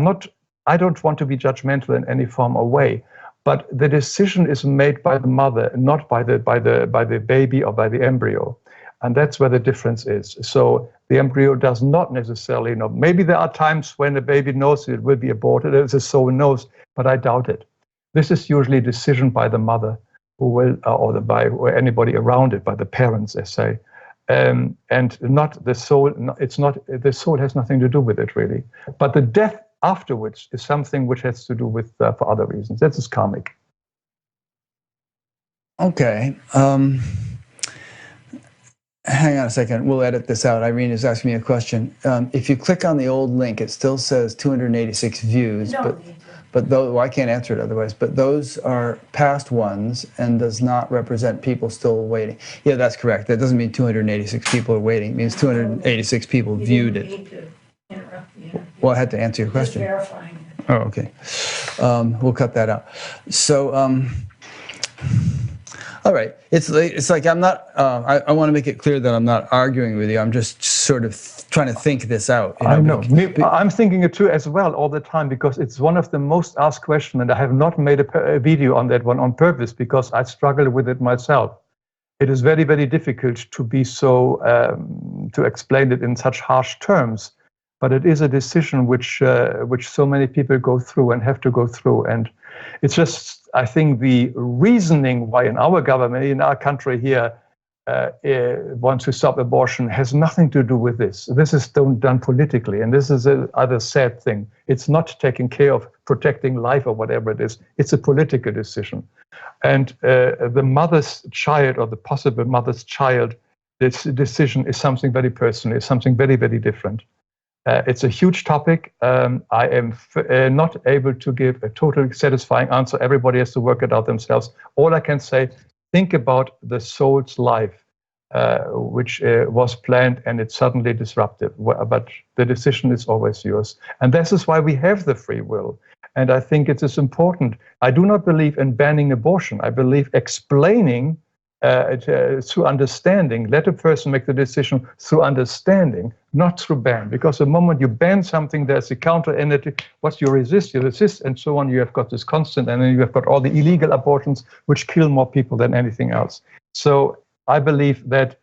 don't want to be judgmental in any form or way, but the decision is made by the mother, not by the baby or by the embryo. And that's where the difference is. So the embryo does not necessarily know. Maybe there are times when the baby knows it will be aborted, the soul knows, but I doubt it. This is usually a decision by the mother, who will, or anybody around it, by the parents, they say, and not the soul. It's not, the soul has nothing to do with it really. But the death afterwards is something which has to do with for other reasons. That's just karmic. Okay. Hang on a second. We'll edit this out. Irene is asking me a question. If you click on the old link, it still says 286 views, but those, well, I can't answer it otherwise, but those are past ones and does not represent people still waiting. Yeah, that's correct. That doesn't mean 286 people are waiting. It means 286 people viewed it. Well, I had to answer your question. Just verifying it. Oh, okay. We'll cut that out. So, all right. It's like I'm not. I want to make it clear that I'm not arguing with you. I'm just sort of trying to think this out. I know. I'm thinking it too as well all the time, because it's one of the most asked questions, and I have not made a video on that one on purpose because I struggle with it myself. It is very, very difficult to be so to explain it in such harsh terms. But it is a decision which so many people go through and have to go through. And it's just, I think, the reasoning why in our government, in our country here, wants to stop abortion has nothing to do with this. This is done politically. And this is another sad thing. It's not taking care of protecting life or whatever it is. It's a political decision. And the mother's child, or the possible mother's child, this decision is something very personal. It's something very, very different. It's a huge topic. I am not able to give a totally satisfying answer. Everybody has to work it out themselves. All I can say, think about the soul's life, which was planned and it's suddenly disruptive. But the decision is always yours. And this is why we have the free will. And I think it is important. I do not believe in banning abortion. I believe explaining through understanding. Let a person make the decision through understanding, not through ban. Because the moment you ban something, there's a counter energy. What you resist, and so on. You have got this constant, and then you have got all the illegal abortions, which kill more people than anything else. So I believe that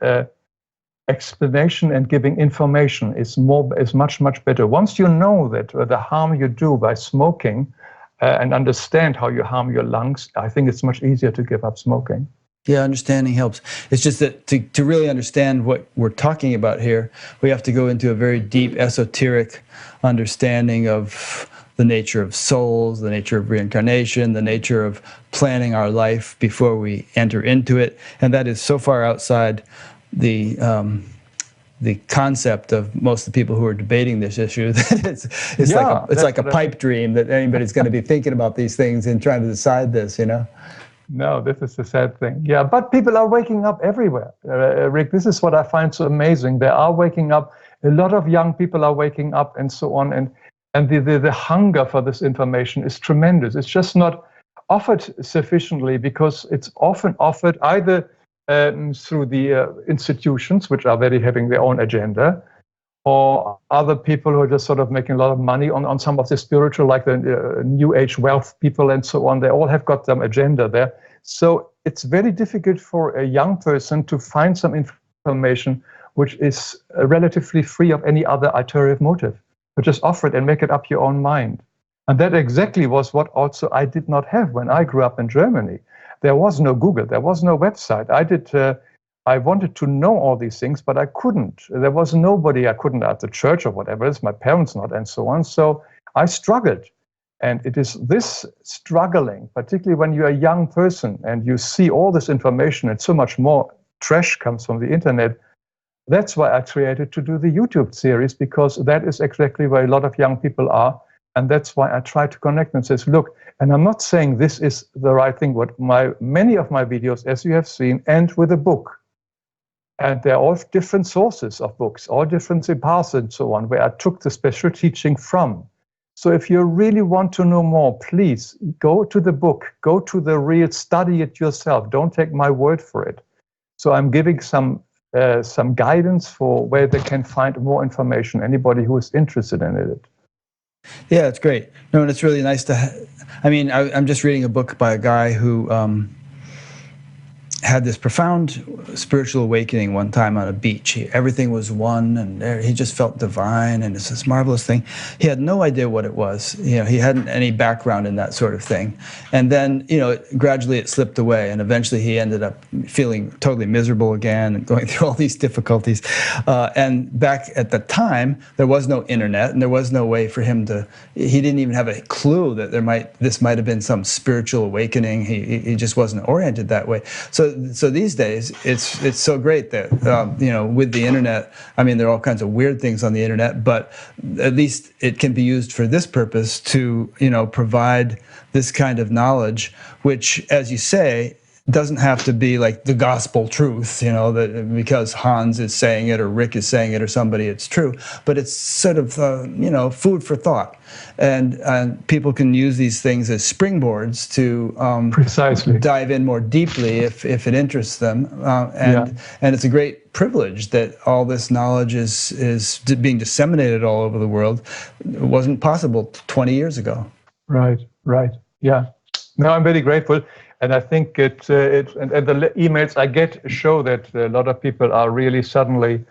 explanation and giving information is much, much better. Once you know that the harm you do by smoking and understand how you harm your lungs, I think it's much easier to give up smoking. Yeah, understanding helps. It's just that to really understand what we're talking about here, we have to go into a very deep esoteric understanding of the nature of souls, the nature of reincarnation, the nature of planning our life before we enter into it. And that is so far outside the concept of most of the people who are debating this issue that it's like a pipe dream that anybody's going to be thinking about these things and trying to decide this, you know? No, this is the sad thing. Yeah, but people are waking up everywhere. Rick, this is what I find so amazing. They are waking up. A lot of young people are waking up and so on. And the hunger for this information is tremendous. It's just not offered sufficiently because it's often offered either through the institutions, which are very having their own agenda, or other people who are just sort of making a lot of money on some of the spiritual, like the New Age wealth people and so on. They all have got some agenda there. So it's very difficult for a young person to find some information which is relatively free of any other ulterior motive. But just offer it and make it up your own mind. And that exactly was what also I did not have when I grew up in Germany. There was no Google, there was no website. I wanted to know all these things, but I couldn't. There was nobody. I couldn't at the church or whatever. It's my parents not, and so on. So I struggled. And it is this struggling, particularly when you're a young person and you see all this information and so much more trash comes from the internet. That's why I created to do the YouTube series, because that is exactly where a lot of young people are. And that's why I try to connect and says, look, and I'm not saying this is the right thing, but many of my videos, as you have seen, end with a book. And they're all different sources of books, all different paths and so on, where I took the special teaching from. So if you really want to know more, please go to the book, go to the real, study it yourself. Don't take my word for it. So I'm giving some guidance for where they can find more information, anybody who is interested in it. Yeah, it's great. No, and it's really nice to I'm just reading a book by a guy who had this profound spiritual awakening one time on a beach. Everything was one, and he just felt divine, and it's this marvelous thing. He had no idea what it was. He hadn't any background in that sort of thing. And then, gradually it slipped away, and eventually he ended up feeling totally miserable again and going through all these difficulties. And back at the time, there was no internet, and there was no way for him he didn't even have a clue that this might have been some spiritual awakening. He just wasn't oriented that way. So these days, it's so great that with the internet, there are all kinds of weird things on the internet, but at least it can be used for this purpose to provide this kind of knowledge, which, as you say, doesn't have to be like the gospel truth, that because Hans is saying it or Rick is saying it or somebody, it's true. But it's sort of, food for thought. And people can use these things as springboards to precisely dive in more deeply if it interests them. And it's a great privilege that all this knowledge is being disseminated all over the world. It wasn't possible 20 years ago. Right. Yeah. No, I'm very grateful. And I think and the emails I get show that a lot of people are really suddenly,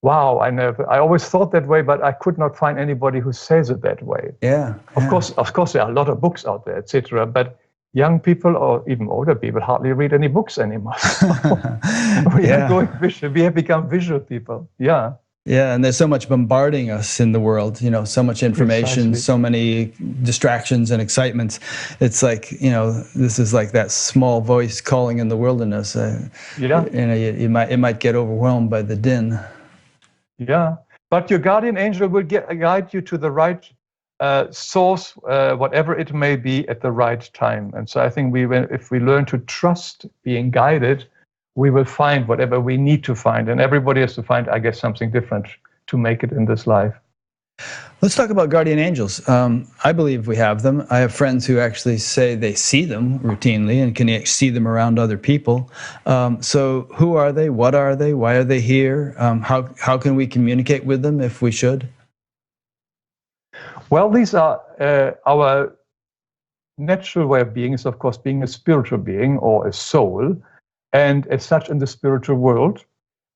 wow, I always thought that way, but I could not find anybody who says it that way. Yeah. Of course, there are a lot of books out there, etc. But young people or even older people hardly read any books anymore. We have become visual people. Yeah. Yeah, and there's so much bombarding us in the world, so much information, Precisely. So many distractions and excitements. It's like, this is like that small voice calling in the wilderness. It might get overwhelmed by the din. Yeah, but your guardian angel will guide you to the right source, whatever it may be, at the right time. And so I think if we learn to trust being guided, we will find whatever we need to find. And everybody has to find, I guess, something different to make it in this life. Let's talk about guardian angels. I believe we have them. I have friends who actually say they see them routinely and can see them around other people. So who are they? What are they? Why are they here? How can we communicate with them if we should? Well, these are our natural way of being is, of course, being a spiritual being or a soul, and as such in the spiritual world.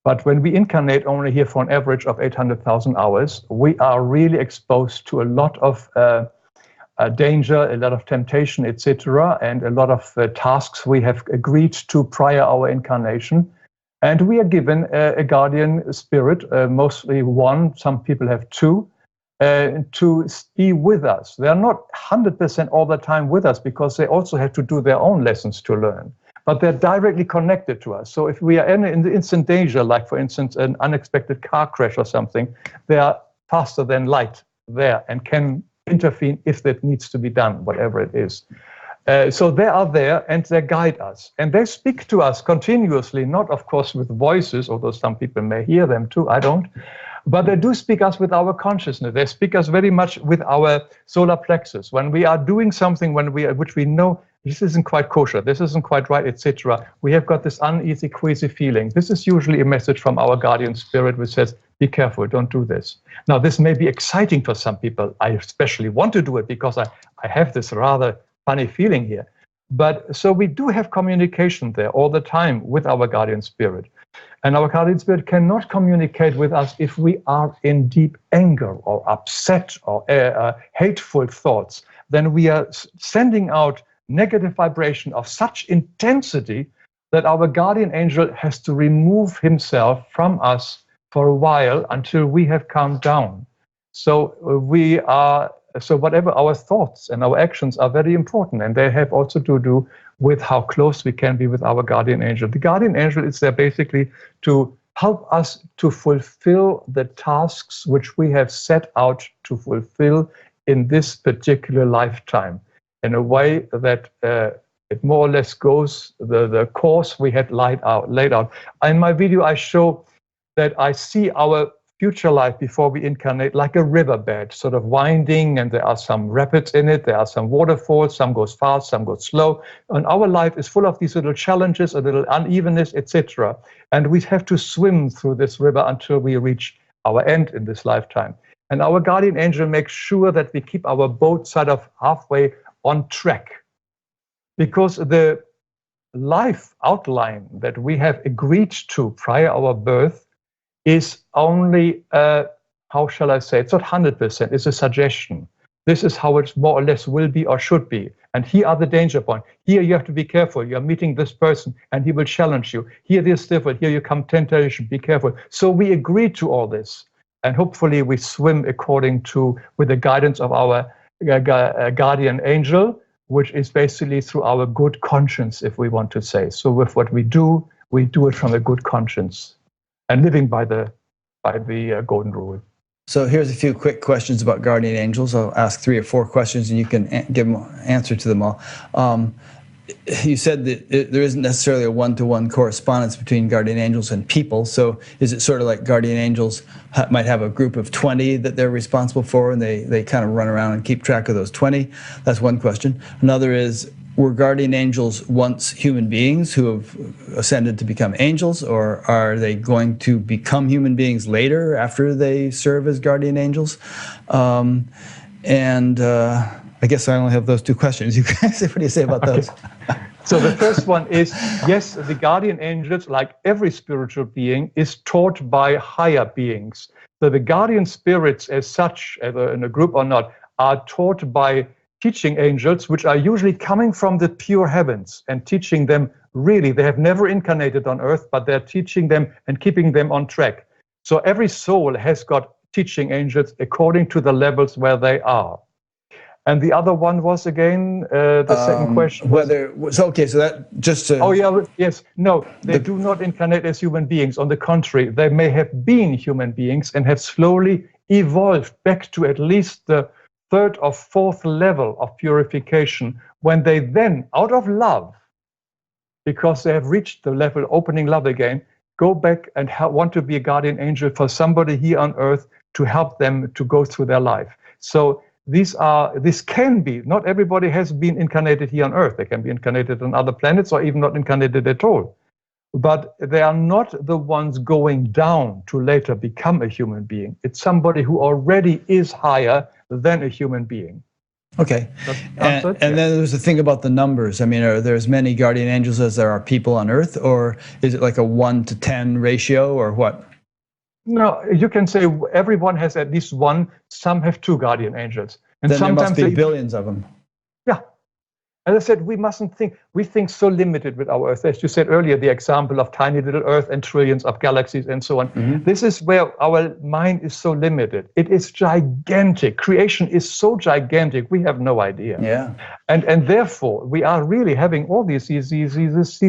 But when we incarnate only here for an average of 800,000 hours, we are really exposed to a lot of danger, a lot of temptation, etc., and a lot of tasks we have agreed to prior our incarnation. And we are given a guardian spirit, mostly one, some people have two, to be with us. They are not 100% all the time with us because they also have to do their own lessons to learn. But they're directly connected to us. So if we are in the instant danger, like for instance, an unexpected car crash or something, they are faster than light there and can intervene if that needs to be done, whatever it is. So they are there and they guide us. And they speak to us continuously, not of course with voices, although some people may hear them too, I don't. But they do speak us with our consciousness. They speak us very much with our solar plexus. When we are doing something which we know this isn't quite kosher, this isn't quite right, etc., we have got this uneasy, queasy feeling. This is usually a message from our guardian spirit which says, be careful, don't do this. Now, this may be exciting for some people. I especially want to do it because I have this rather funny feeling here. But so we do have communication there all the time with our guardian spirit. And our guardian spirit cannot communicate with us if we are in deep anger or upset or hateful thoughts. Then we are sending out negative vibration of such intensity that our guardian angel has to remove himself from us for a while until we have calmed down. So whatever our thoughts and our actions are very important, and they have also to do with how close we can be with our guardian angel. The guardian angel is there basically to help us to fulfill the tasks which we have set out to fulfill in this particular lifetime in a way that it more or less goes the course we had laid out. In my video, I show that I see our future life before we incarnate like a riverbed, sort of winding, and there are some rapids in it, there are some waterfalls, some goes fast, some goes slow. And our life is full of these little challenges, a little unevenness, etc. And we have to swim through this river until we reach our end in this lifetime. And our guardian angel makes sure that we keep our boat sort of halfway on track. Because the life outline that we have agreed to prior our birth is only, how shall I say, it's not 100%, it's a suggestion. This is how it more or less will be or should be. And here are the danger points. Here you have to be careful. You're meeting this person and he will challenge you. Here this different. Here you come temptation. Be careful. So we agreed to all this. And hopefully we swim according to, with the guidance of our guardian angel, which is basically through our good conscience, if we want to say. So with what we do it from a good conscience and living by the golden rule. So here's a few quick questions about guardian angels. I'll ask 3 or 4 questions and you can give an answer to them all. You said that there isn't necessarily a one-to-one correspondence between guardian angels and people. So is it sort of like guardian angels might have a group of 20 that they're responsible for, and they kind of run around and keep track of those 20? That's one question. Another is, were guardian angels once human beings who have ascended to become angels, or are they going to become human beings later after they serve as guardian angels? I guess I only have those 2 questions. You guys, what do you say about those? So the first one is, yes, the guardian angels, like every spiritual being, is taught by higher beings. So the guardian spirits as such, either in a group or not, are taught by teaching angels, which are usually coming from the pure heavens and teaching them really. They have never incarnated on earth, but they're teaching them and keeping them on track. So every soul has got teaching angels according to the levels where they are. And the other one was, again, the second question. So that just to... Oh, yeah, yes. No, they do not incarnate as human beings. On the contrary, they may have been human beings and have slowly evolved back to at least the 3rd or 4th level of purification, when they then, out of love, because they have reached the level opening love again, go back and want to be a guardian angel for somebody here on earth to help them to go through their life. So this can be, not everybody has been incarnated here on earth. They can be incarnated on other planets or even not incarnated at all. But they are not the ones going down to later become a human being. It's somebody who already is higher than a human being. Okay. And then there's the thing about the numbers. I mean, are there as many guardian angels as there are people on earth, or is it like a 1-to-10 ratio, or what? No, you can say everyone has at least one. Some have 2 guardian angels. And then sometimes there must be billions of them. Yeah. As I said, we mustn't think. We think so limited with our Earth. As you said earlier, the example of tiny little Earth and trillions of galaxies and so on. Mm-hmm. This is where our mind is so limited. It is gigantic. Creation is so gigantic, we have no idea. Yeah. And therefore, we are really having all these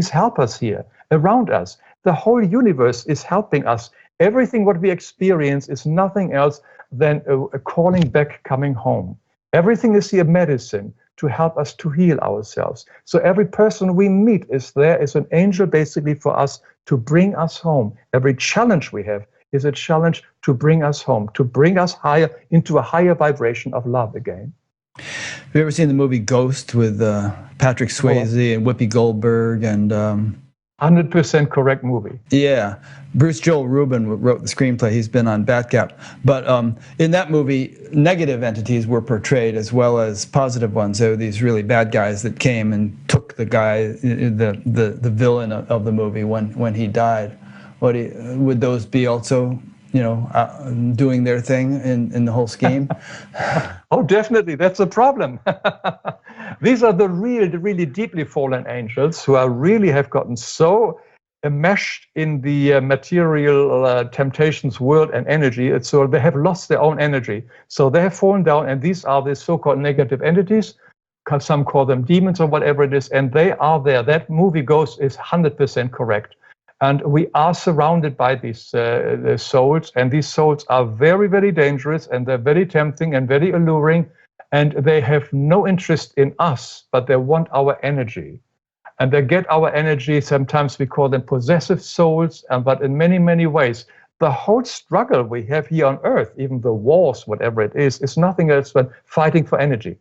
helpers here around us. The whole universe is helping us. Everything what we experience is nothing else than a calling back, coming home. Everything is here medicine to help us to heal ourselves. So every person we meet is there as an angel basically for us to bring us home. Every challenge we have is a challenge to bring us home, to bring us higher into a higher vibration of love again. Have you ever seen the movie Ghost with Patrick Swayze and Whoopi Goldberg and... 100% correct movie. Yeah. Bruce Joel Rubin wrote the screenplay. He's been on Batgap. But in that movie, negative entities were portrayed as well as positive ones. So these really bad guys that came and took the guy, the villain of the movie when he died. Would those be also, doing their thing in the whole scheme? Oh, definitely. That's a problem. These are the really deeply fallen angels who really have gotten so enmeshed in the material temptations world and energy. So they have lost their own energy. So they have fallen down, and these are the so-called negative entities. Some call them demons or whatever it is, and they are there. That movie Ghost is 100% correct. And we are surrounded by these souls, and these souls are very dangerous, and they're very tempting and very alluring. and they have no interest in us, but they want our energy. And they get our energy. Sometimes we call them possessive souls, but in many, many ways, the whole struggle we have here on earth, even the wars, whatever it is nothing else but fighting for energy.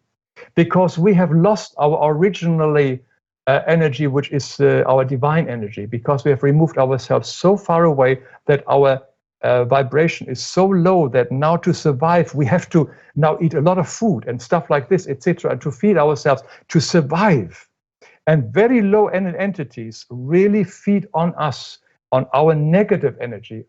Because we have lost our originally energy, which is our divine energy, because we have removed ourselves so far away that our vibration is so low that now to survive, we have to now eat a lot of food and stuff like this, etc., to feed ourselves, to survive. And very low entities really feed on us, on our negative energy.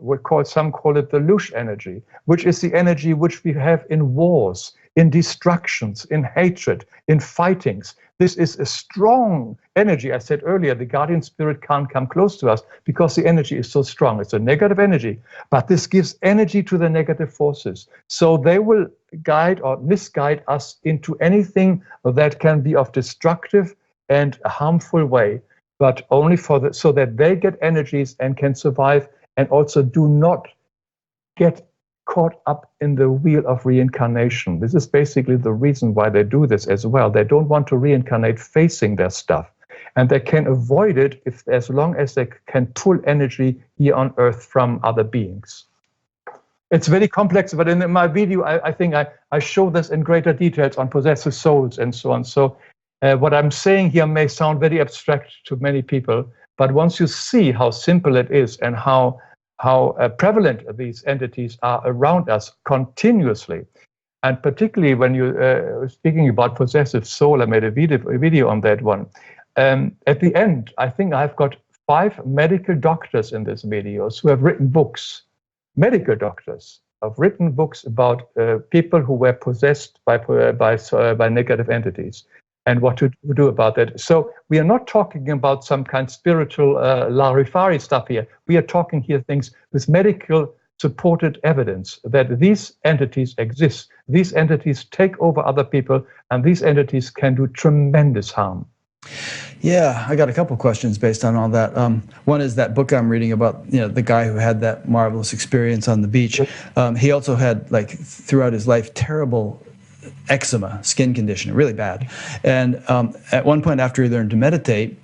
Some call it the Lush energy, which is the energy which we have in wars, in destructions, in hatred, in fightings. This is a strong energy. I said earlier, the guardian spirit can't come close to us because the energy is so strong. It's a negative energy, but this gives energy to the negative forces. So they will guide or misguide us into anything that can be of destructive and a harmful way, but only so that they get energies and can survive, and also do not get caught up in the wheel of reincarnation. This is basically the reason why they do this as well. They don't want to reincarnate facing their stuff, and they can avoid it as long as they can pull energy here on earth from other beings. It's very complex, but in my video, I think I show this in greater details on possessive souls and so on. So what I'm saying here may sound very abstract to many people, but once you see how simple it is and how prevalent these entities are around us continuously, and particularly when you speaking about possessive soul, I made a video on that one. At the end, I think I've got 5 medical doctors in this videos who have written books. Medical doctors have written books about people who were possessed by negative entities, and what to do about that. So we are not talking about some kind of spiritual Larifari stuff here. We are talking here things with medical supported evidence that these entities exist. These entities take over other people, and these entities can do tremendous harm. Yeah, I got a couple questions based on all that. One is that book I'm reading about, the guy who had that marvelous experience on the beach. He also had, throughout his life, terrible eczema, skin condition, really bad. And at one point after he learned to meditate,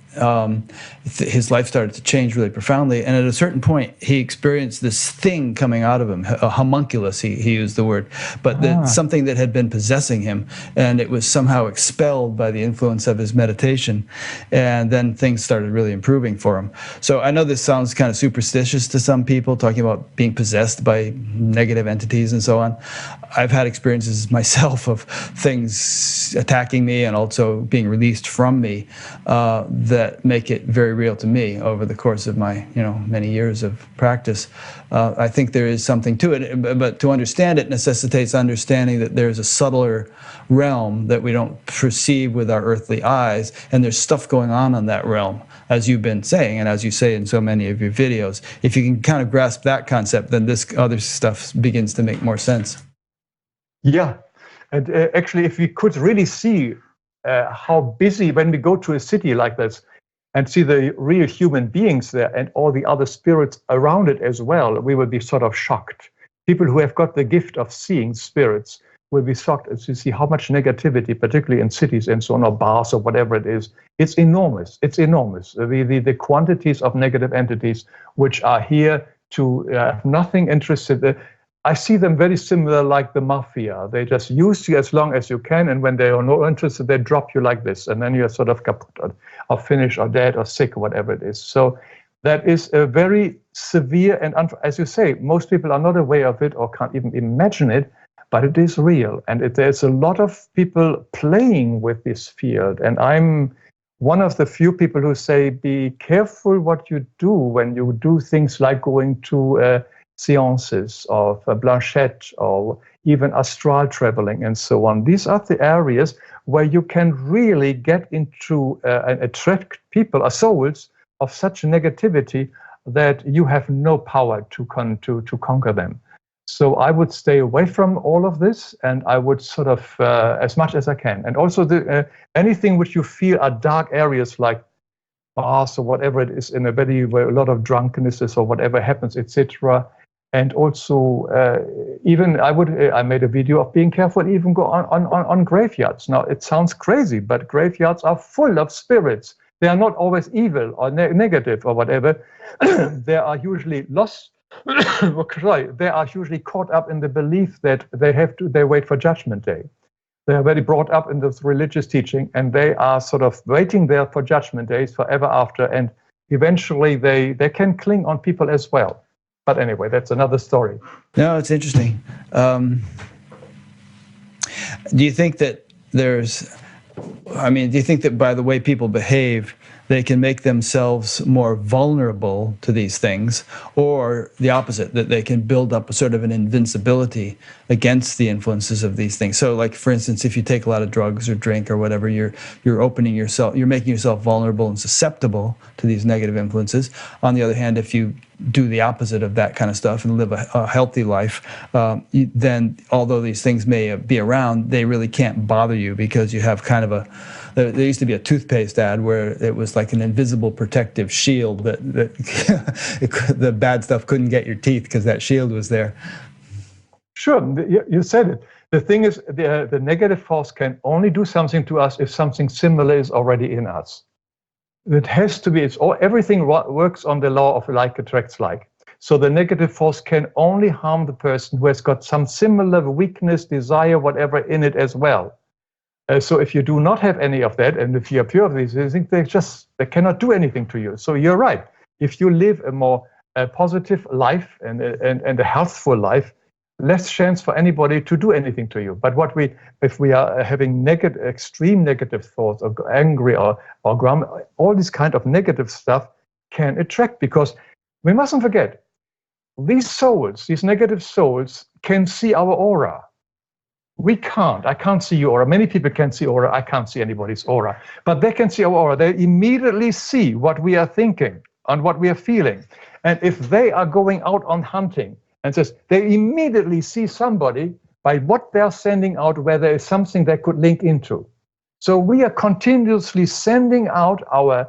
his life started to change really profoundly. And at a certain point, he experienced this thing coming out of him, a homunculus, he used the word, but something that had been possessing him. And it was somehow expelled by the influence of his meditation. And then things started really improving for him. So I know this sounds kind of superstitious to some people, talking about being possessed by negative entities and so on. I've had experiences myself of things attacking me and also being released from me that make it very real to me over the course of my many years of practice. I think there is something to it, but to understand it necessitates understanding that there's a subtler realm that we don't perceive with our earthly eyes, and there's stuff going on that realm, as you've been saying, and as you say in so many of your videos. If you can kind of grasp that concept, then this other stuff begins to make more sense. Yeah, and actually, if we could really see how busy, when we go to a city like this and see the real human beings there and all the other spirits around it as well, we will be sort of shocked. People who have got the gift of seeing spirits will be shocked as you see how much negativity, particularly in cities and so on, or bars or whatever it is. It's enormous. It's enormous. The quantities of negative entities which are here to have nothing interested. I see them very similar like the mafia. They just use you as long as you can, and when they are not interested, they drop you like this, and then you're sort of kaput or finished or dead or sick or whatever it is. So that is a very severe, and as you say, most people are not aware of it or can't even imagine it, but it is real. And there's a lot of people playing with this field, and I'm one of the few people who say, be careful what you do when you do things like going to seances of Blanchette or even astral traveling and so on. These are the areas where you can really get into and attract people or souls of such negativity that you have no power to conquer them. So I would stay away from all of this, and I would sort of, as much as I can. And also anything which you feel are dark areas like bars or whatever it is, in a very where a lot of drunkenness is or whatever happens, etc. And also, I made a video of being careful, even go on graveyards. Now, it sounds crazy, but graveyards are full of spirits. They are not always evil or negative or whatever. They are usually lost. They are usually caught up in the belief that they wait for Judgment Day. They are very brought up in this religious teaching, and they are sort of waiting there for Judgment Days forever after, and eventually they can cling on people as well. But anyway, that's another story. No, it's interesting. Do you think that do you think that by the way people behave, they can make themselves more vulnerable to these things, or the opposite, that they can build up a sort of an invincibility against the influences of these things? So, like, for instance, if you take a lot of drugs or drink or whatever, you're making yourself vulnerable and susceptible to these negative influences. On the other hand, if you do the opposite of that kind of stuff and live a healthy life, then although these things may be around, they really can't bother you, because you have kind of there used to be a toothpaste ad where it was like an invisible protective shield that the bad stuff couldn't get your teeth because that shield was there. Sure, you said it. The thing is, the negative force can only do something to us if something similar is already in us. It has to be. Everything works on the law of like attracts like. So the negative force can only harm the person who has got some similar weakness, desire, whatever in it as well. So if you do not have any of that, and if you are pure of these things, they cannot do anything to you. So you're right. If you live a more positive life and a healthful life, less chance for anybody to do anything to you. But if we are having extreme negative thoughts, or angry, or grumpy, all this kind of negative stuff can attract, because we mustn't forget, these negative souls can see our aura. We can't. I can't see your aura. Many people can see aura. I can't see anybody's aura. But they can see our aura. They immediately see what we are thinking and what we are feeling. And if they are going out on hunting, and says they immediately see somebody by what they're sending out, where there is something they could link into. So we are continuously sending out our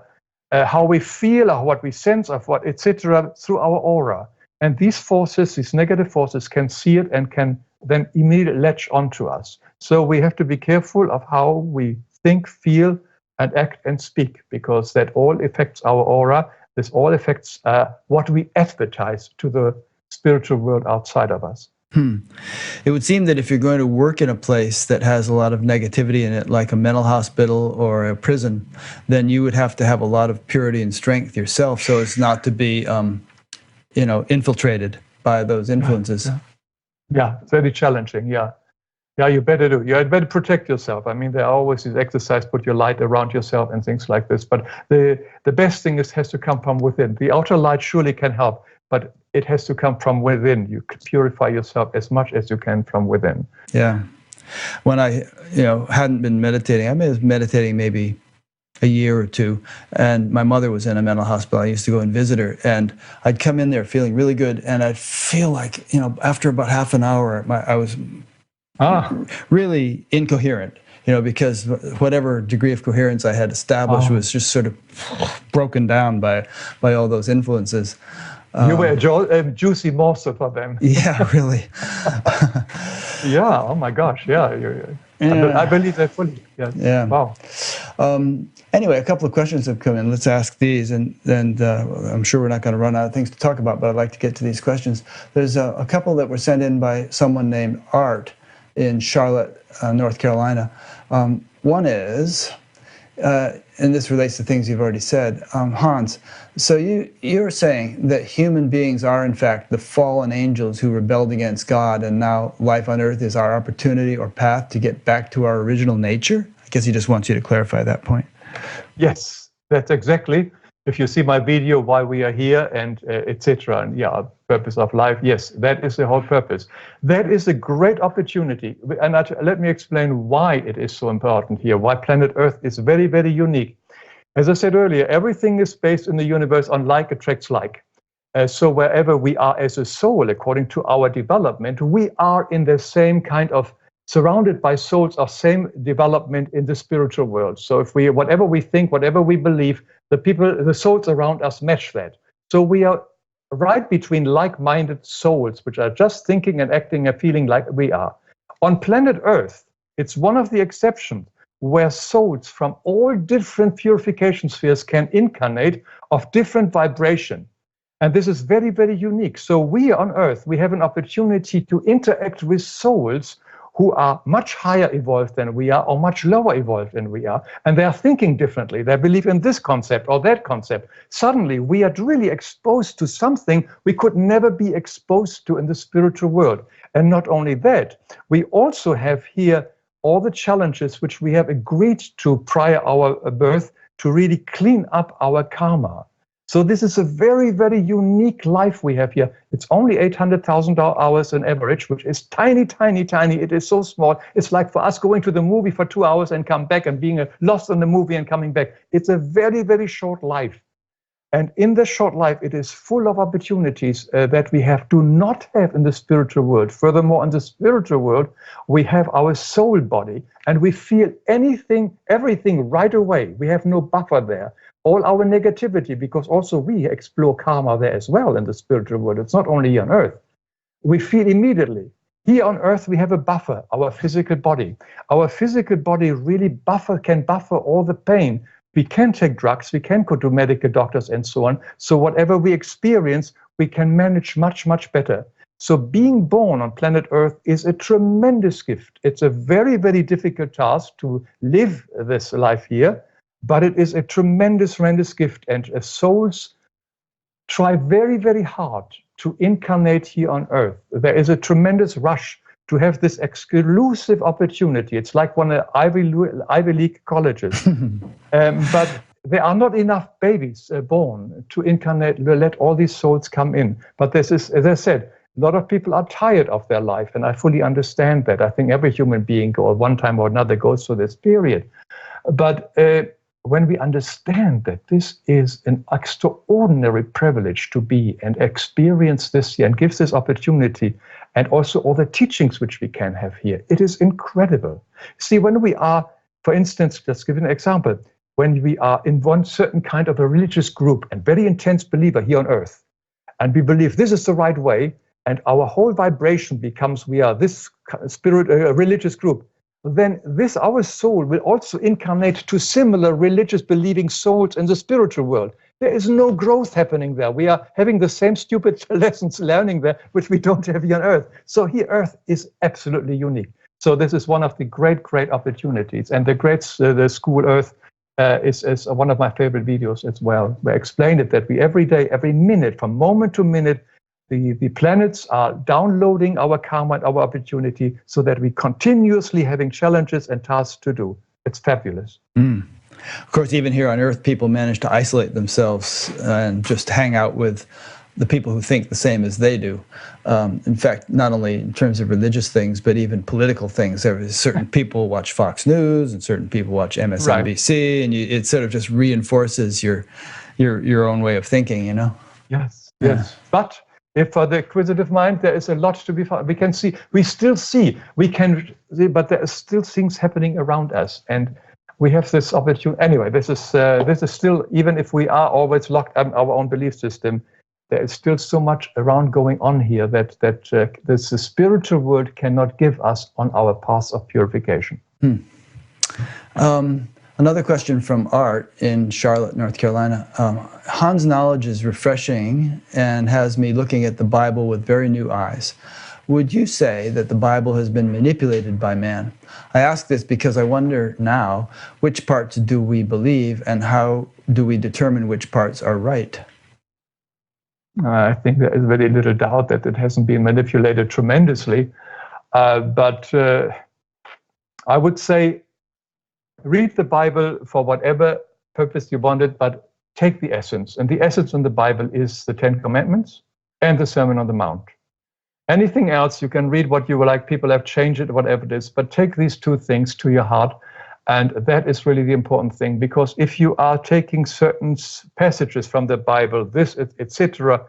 how we feel, or what we sense, of what, etc., through our aura. And these forces, these negative forces, can see it and can then immediately latch onto us. So we have to be careful of how we think, feel, and act and speak, because that all affects our aura. This all affects what we advertise to the spiritual world outside of us. It would seem that if you're going to work in a place that has a lot of negativity in it, like a mental hospital or a prison, then you would have to have a lot of purity and strength yourself, so as not to be, infiltrated by those influences. Yeah, it's very challenging. Yeah, you better do. You better protect yourself. I mean, there are always these exercises, put your light around yourself and things like this. But the best thing has to come from within. The outer light surely can help, but it has to come from within. You can purify yourself as much as you can from within. Yeah. When I, hadn't been meditating, I was meditating maybe a year or two, and my mother was in a mental hospital. I used to go and visit her, and I'd come in there feeling really good, and I'd feel like, after about half an hour, I was really incoherent, because whatever degree of coherence I had established was just sort of broken down by all those influences. You were a juicy morsel for them. Yeah, really. Yeah, oh my gosh, yeah. I believe that fully. Yes. Yeah. Wow. Anyway, a couple of questions have come in. Let's ask these, and I'm sure we're not going to run out of things to talk about, but I'd like to get to these questions. There's a couple that were sent in by someone named Art in Charlotte, North Carolina. One is, and this relates to things you've already said, Hans, so you're saying that human beings are in fact the fallen angels who rebelled against God, and now life on earth is our opportunity or path to get back to our original nature? I guess he just wants you to clarify that point. Yes, that's exactly. If you see my video, why we are here, and etc., and purpose of life, yes, that is the whole purpose. That is a great opportunity, and let me explain why it is so important here, why planet Earth is very, very unique. As I said earlier, everything is based in the universe on like attracts like. So wherever we are as a soul, according to our development, we are in the same kind of surrounded by souls of same development in the spiritual world. So if whatever we think, whatever we believe, the souls around us match that. So we are right between like-minded souls, which are just thinking and acting and feeling like we are. On planet Earth, it's one of the exceptions where souls from all different purification spheres can incarnate of different vibration. And this is very, very unique. So we on Earth, we have an opportunity to interact with souls who are much higher evolved than we are or much lower evolved than we are. And they are thinking differently. They believe in this concept or that concept. Suddenly, we are really exposed to something we could never be exposed to in the spiritual world. And not only that, we also have here all the challenges which we have agreed to prior our birth to really clean up our karma. So this is a very, very unique life we have here. It's only 800,000 hours on average, which is tiny, tiny, tiny. It is so small. It's like for us going to the movie for 2 hours and come back and being lost in the movie and coming back. It's a very, very short life. And in the short life, it is full of opportunities that we do not have in the spiritual world. Furthermore, in the spiritual world, we have our soul body and we feel everything right away. We have no buffer there. All our negativity, because also we explore karma there as well in the spiritual world. It's not only here on Earth. We feel immediately. Here on Earth, we have a buffer, our physical body. Our physical body really can buffer all the pain. We can take drugs, we can go to medical doctors and so on. So whatever we experience, we can manage much, much better. So being born on planet Earth is a tremendous gift. It's a very, very difficult task to live this life here. But it is a tremendous, tremendous gift. And souls try very, very hard to incarnate here on Earth. There is a tremendous rush to have this exclusive opportunity. It's like one of the Ivy League colleges. But there are not enough babies born to incarnate, let all these souls come in. But this is, as I said, a lot of people are tired of their life. And I fully understand that. I think every human being, or one time or another, goes through this period. But when we understand that this is an extraordinary privilege to be and experience this here and gives this opportunity, and also all the teachings which we can have here, it is incredible. See, when we are, for instance, let's give an example, when we are in one certain kind of a religious group and very intense believer here on Earth, and we believe this is the right way, and our whole vibration becomes we are this religious group, then our soul will also incarnate to similar religious believing souls in the spiritual world. There is no growth happening there. We are having the same stupid lessons learning there, which we don't have here on Earth. So here, Earth is absolutely unique. So this is one of the great, great opportunities. And the School Earth is one of my favorite videos as well, where I explained it that we every day, every minute, from moment to minute, the planets are downloading our karma and our opportunity so that we continuously having challenges and tasks to do. It's fabulous. Of course, even here on Earth, people manage to isolate themselves and just hang out with the people who think the same as they do. In fact, not only in terms of religious things, but even political things. There are certain people watch Fox News and certain people watch MSNBC, right. And it sort of just reinforces your own way of thinking, you know? Yes, yes. But if for the acquisitive mind, there is a lot to be found. We can see, but there are still things happening around us. And we have this opportunity. Anyway, this is still, even if we are always locked in our own belief system, there is still so much around going on here that the spiritual world cannot give us on our path of purification. Another question from Art in Charlotte, North Carolina. Hans' knowledge is refreshing and has me looking at the Bible with very new eyes. Would you say that the Bible has been manipulated by man? I ask this because I wonder now, which parts do we believe and how do we determine which parts are right? I think there is very little doubt that it hasn't been manipulated tremendously. But I would say, read the Bible for whatever purpose you want it, but take the essence. And the essence in the Bible is the Ten Commandments and the Sermon on the Mount. Anything else, you can read what you like. People have changed it, whatever it is. But take these two things to your heart. And that is really the important thing. Because if you are taking certain passages from the Bible, this, etc.,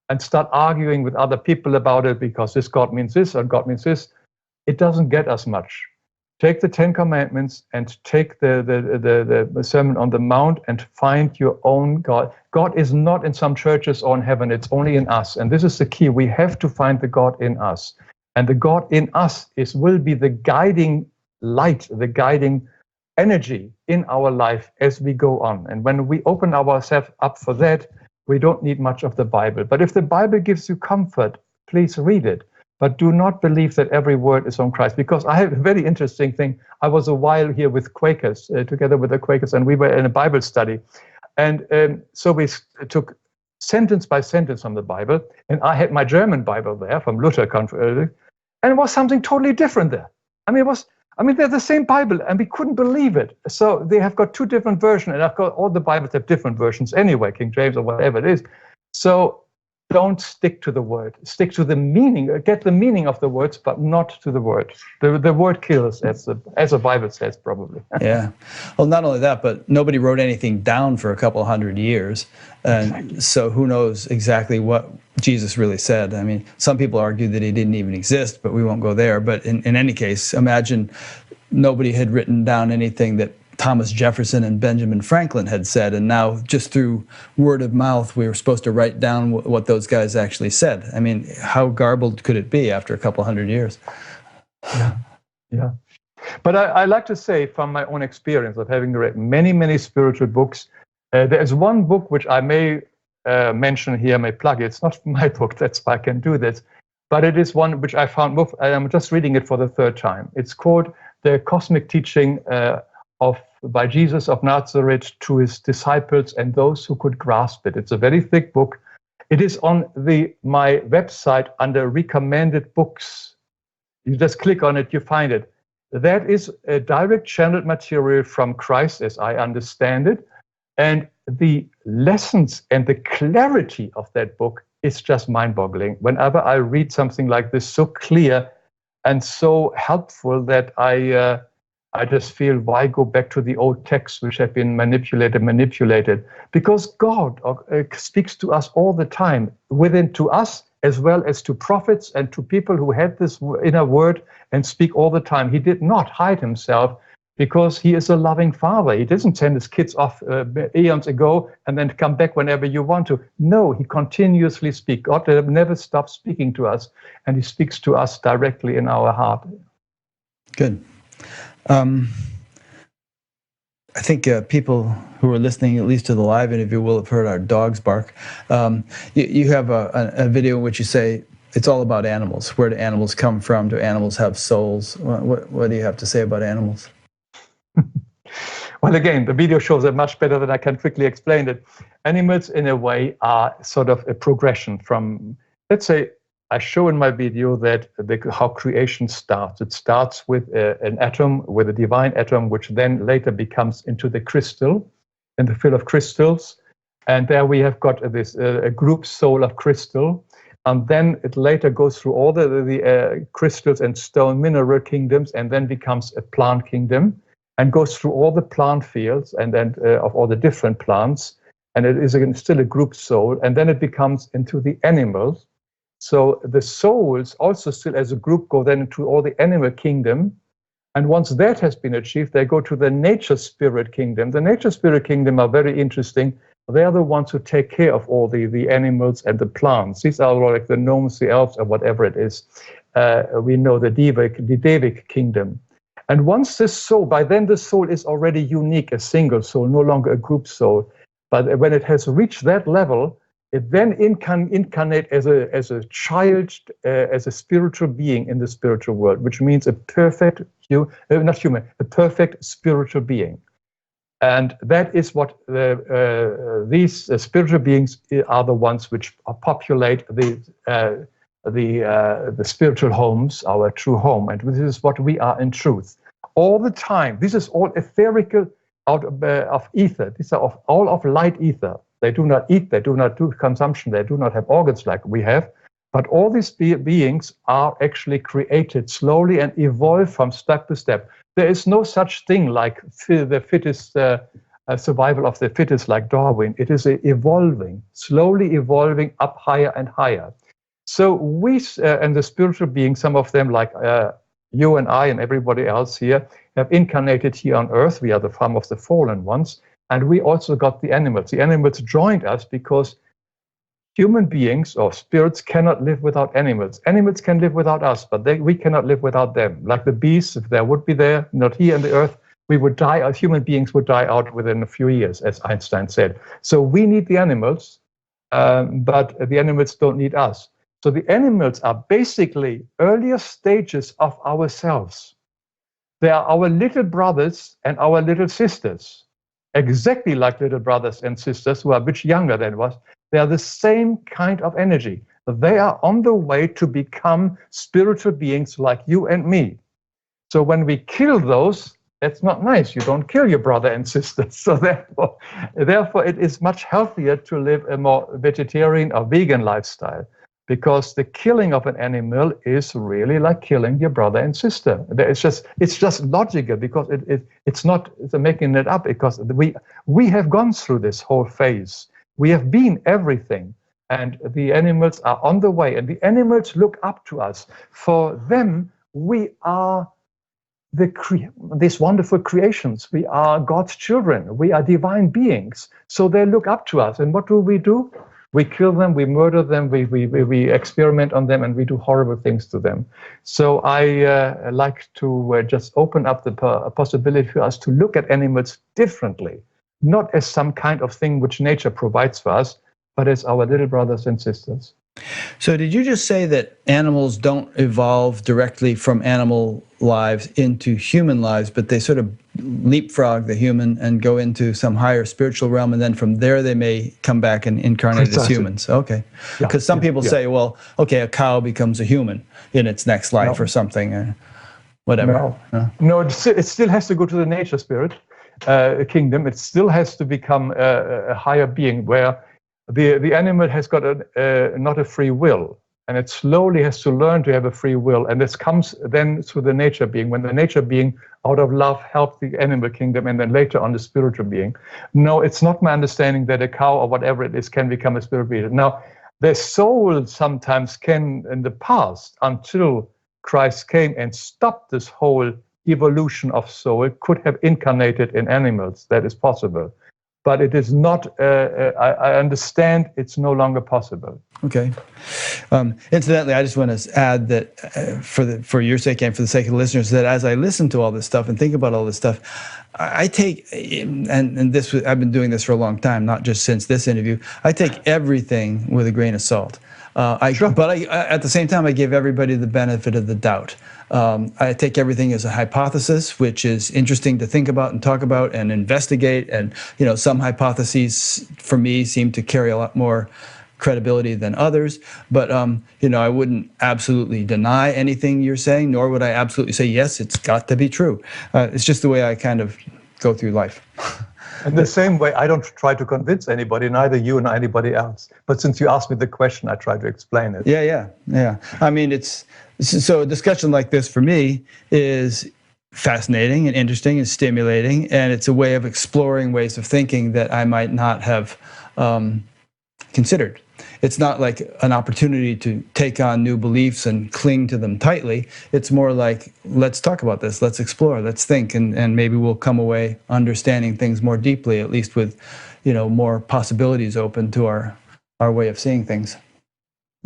and start arguing with other people about it because this God means this or God means this, it doesn't get us much. Take the Ten Commandments and take the Sermon on the Mount and find your own God. God is not in some churches or in heaven. It's only in us. And this is the key. We have to find the God in us. And the God in us will be the guiding light, the guiding energy in our life as we go on. And when we open ourselves up for that, we don't need much of the Bible. But if the Bible gives you comfort, please read it. But do not believe that every word is on Christ. Because I have a very interesting thing. I was a while here with Quakers, together with the Quakers, and we were in a Bible study. And so we took sentence by sentence from the Bible. And I had my German Bible there from Luther country, and it was something totally different there. They're the same Bible, and we couldn't believe it. So they have got two different versions, and of course, all the Bibles have different versions anyway, King James or whatever it is. So don't stick to the word. Stick to the meaning. Get the meaning of the words, but not to the word. The word kills, as the Bible says, probably. Yeah. Well, not only that, but nobody wrote anything down for a couple 100 years. And Exactly. so who knows exactly what Jesus really said. I mean, some people argue that he didn't even exist, but we won't go there. But in any case, imagine nobody had written down anything that Thomas Jefferson and Benjamin Franklin had said, and now just through word of mouth, we were supposed to write down what those guys actually said. I mean, how garbled could it be after a couple 100 years? Yeah. But I like to say, from my own experience of having read many, many spiritual books, there is one book which I may mention here, may plug it. It's not my book, that's why I can do this. But it is one which I found, I'm just reading it for the third time. It's called The Cosmic Teaching by Jesus of Nazareth to his disciples and those who could grasp it. It's a very thick book. It is on my website under recommended books. You just click on it, you find it. That is a direct channeled material from Christ, as I understand it. And the lessons and the clarity of that book is just mind-boggling. Whenever I read something like this, so clear and so helpful, that I just feel, why go back to the old texts which have been manipulated? Because God speaks to us all the time, within to us as well as to prophets and to people who had this inner word and speak all the time. He did not hide himself, because he is a loving father. He doesn't send his kids off eons ago and then come back whenever you want to. No, he continuously speaks. God never stops speaking to us, and he speaks to us directly in our heart. Good. I think people who are listening, at least to the live interview, will have heard our dogs bark. You have a video in which you say it's all about animals. Where do animals come from? Do animals have souls? What do you have to say about animals? Well, again, the video shows it much better than I can quickly explain it. Animals, in a way, are sort of a progression from, let's say, I show in my video that how creation starts. It starts with an atom, with a divine atom, which then later becomes into the crystal, in the field of crystals. And there we have got this a group soul of crystal. And then it later goes through all the crystals and stone mineral kingdoms, and then becomes a plant kingdom, and goes through all the plant fields and then of all the different plants. And it is still a group soul. And then it becomes into the animals. So the souls also still as a group go then into all the animal kingdom. And once that has been achieved, they go to the nature spirit kingdom. The nature spirit kingdom are very interesting. They are the ones who take care of all the animals and the plants. These are like the gnomes, the elves, or whatever it is. We know the Devic kingdom. And once this soul, by then the soul is already unique, a single soul, no longer a group soul. But when it has reached that level, it then incarnate as a child, as a spiritual being in the spiritual world, which means a perfect, a perfect spiritual being. And that is what these spiritual beings are, the ones which populate the spiritual homes, our true home. And this is what we are in truth. All the time, this is all etherical out of ether. These are all of light ether. They do not eat, they do not do consumption, they do not have organs like we have. But all these beings are actually created slowly and evolve from step to step. There is no such thing like the fittest, survival of the fittest like Darwin. It is evolving, slowly evolving up higher and higher. So we and the spiritual beings, some of them like you and I and everybody else here have incarnated here on earth. We are some of the fallen ones. And we also got the animals. The animals joined us because human beings or spirits cannot live without animals. Animals can live without us, but we cannot live without them. Like the beasts, if there would be there, not here on the earth, we would die. Our human beings would die out within a few years, as Einstein said. So we need the animals, but the animals don't need us. So the animals are basically earlier stages of ourselves. They are our little brothers and our little sisters, exactly like little brothers and sisters who are a bit younger than us. They are the same kind of energy. They are on the way to become spiritual beings like you and me. So when we kill those, that's not nice. You don't kill your brother and sister. So therefore, it is much healthier to live a more vegetarian or vegan lifestyle, because the killing of an animal is really like killing your brother and sister. It's just logical, because it's not making it up, because we have gone through this whole phase. We have been everything, and the animals are on the way, and the animals look up to us. For them, we are these wonderful creations. We are God's children. We are divine beings. So they look up to us. And what do? We kill them, we murder them, we experiment on them, and we do horrible things to them. So I like to just open up the possibility for us to look at animals differently, not as some kind of thing which nature provides for us, but as our little brothers and sisters. So did you just say that animals don't evolve directly from animal lives into human lives, but they sort of leapfrog the human and go into some higher spiritual realm, and then from there they may come back and incarnate as humans? Okay. Because some people say, well, okay, a cow becomes a human in its next life or something, or whatever. No, it still has to go to the nature spirit kingdom. It still has to become a higher being, where the animal has got not a free will, and it slowly has to learn to have a free will. And this comes then through the nature being, when the nature being, out of love, helped the animal kingdom, and then later on the spiritual being. No, it's not my understanding that a cow or whatever it is can become a spiritual being. Now, the soul sometimes can, in the past, until Christ came and stopped this whole evolution of soul, could have incarnated in animals. That is possible. But it is not, I understand it's no longer possible. Okay. Incidentally, I just want to add that for your sake and for the sake of the listeners, that as I listen to all this stuff and think about all this stuff, I take, and this, I've been doing this for a long time, not just since this interview, I take everything with a grain of salt. But at the same time, I give everybody the benefit of the doubt. I take everything as a hypothesis, which is interesting to think about and talk about and investigate. And, some hypotheses for me seem to carry a lot more credibility than others. But, I wouldn't absolutely deny anything you're saying, nor would I absolutely say, yes, it's got to be true. It's just the way I kind of go through life. In the same way, I don't try to convince anybody, neither you nor anybody else. But since you asked me the question, I try to explain it. Yeah. I mean, so a discussion like this for me is fascinating and interesting and stimulating, and it's a way of exploring ways of thinking that I might not have considered. It's not like an opportunity to take on new beliefs and cling to them tightly. It's more like, let's talk about this, let's explore, let's think, and maybe we'll come away understanding things more deeply, at least with, more possibilities open to our way of seeing things.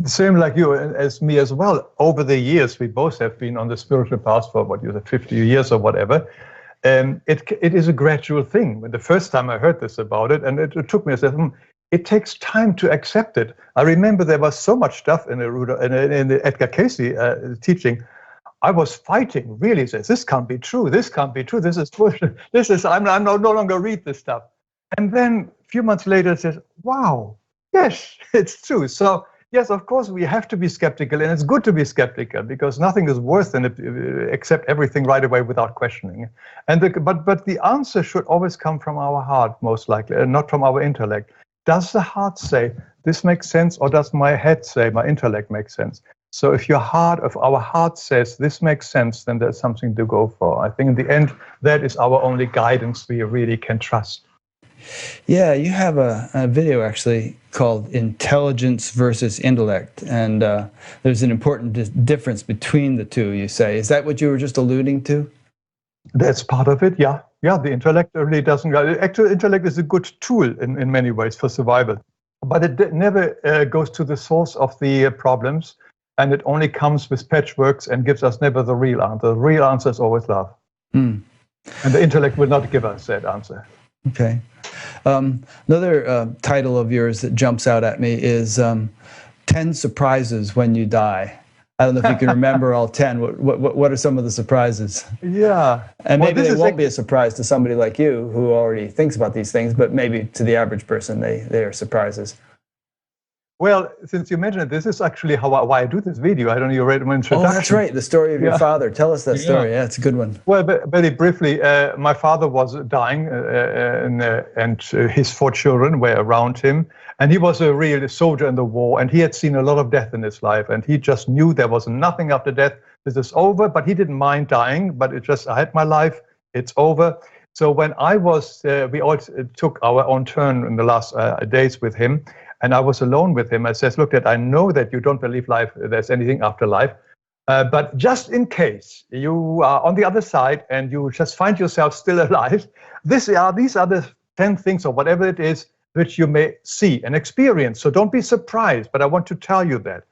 Same like you as me as well. Over the years, we both have been on the spiritual path for 50 years or whatever. And it is a gradual thing. When the first time I heard this about it, and it took me, I said, it takes time to accept it. I remember there was so much stuff in the Edgar Cayce teaching. I was fighting, really, says, this can't be true, this can't be true, this is bullshit, I'm no longer read this stuff. And then a few months later, it says, wow, yes, it's true. So yes, of course, we have to be skeptical, and it's good to be skeptical, because nothing is worse than accept everything right away without questioning. And but the answer should always come from our heart, most likely, and not from our intellect. Does the heart say, this makes sense, or does my head say, my intellect makes sense? So if our heart says, this makes sense, then there's something to go for. I think in the end, that is our only guidance we really can trust. Yeah, you have a video actually called Intelligence versus Intellect, and there's an important difference between the two, you say. Is that what you were just alluding to? That's part of it, yeah. Yeah, the intellect really doesn't. Actual intellect is a good tool in many ways for survival, but it never goes to the source of the problems, and it only comes with patchworks and gives us never the real answer. The real answer is always love. Mm. And the intellect will not give us that answer. Okay. Another title of yours that jumps out at me is 10 Surprises When You Die. I don't know if you can remember all 10. What are some of the surprises? Yeah. And maybe they won't be a surprise to somebody like you who already thinks about these things, but maybe to the average person, they are surprises. Well, since you mentioned it, this is actually why I do this video. I don't know, you read my introduction. Oh, that's right. The story of your father. Tell us that story. Yeah, it's a good one. Well, very briefly, my father was dying and his 4 children were around him. And he was a real soldier in the war, and he had seen a lot of death in his life. And he just knew there was nothing after death. This is over, but he didn't mind dying. But it just, I had my life. It's over. So when I was, we all took our own turn in the last days with him. And I was alone with him. I says, look, I know that you don't believe there's anything after life. But just in case you are on the other side and you just find yourself still alive, these are the 10 things or whatever it is which you may see and experience. So don't be surprised, but I want to tell you that.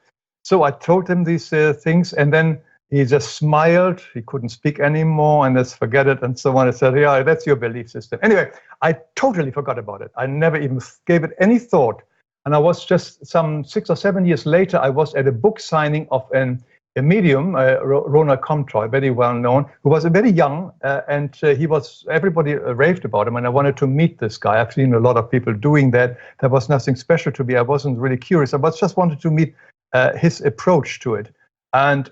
So I told him these things, and then he just smiled. He couldn't speak anymore, and let's forget it and so on. I said, yeah, that's your belief system. Anyway, I totally forgot about it. I never even gave it any thought. And I was just some 6 or 7 years later, I was at a book signing of a medium, Ronald Comtois, very well known, who was very young, and everybody raved about him, and I wanted to meet this guy. I've seen a lot of people doing that. There was nothing special to me. I wasn't really curious. I just wanted to meet his approach to it. And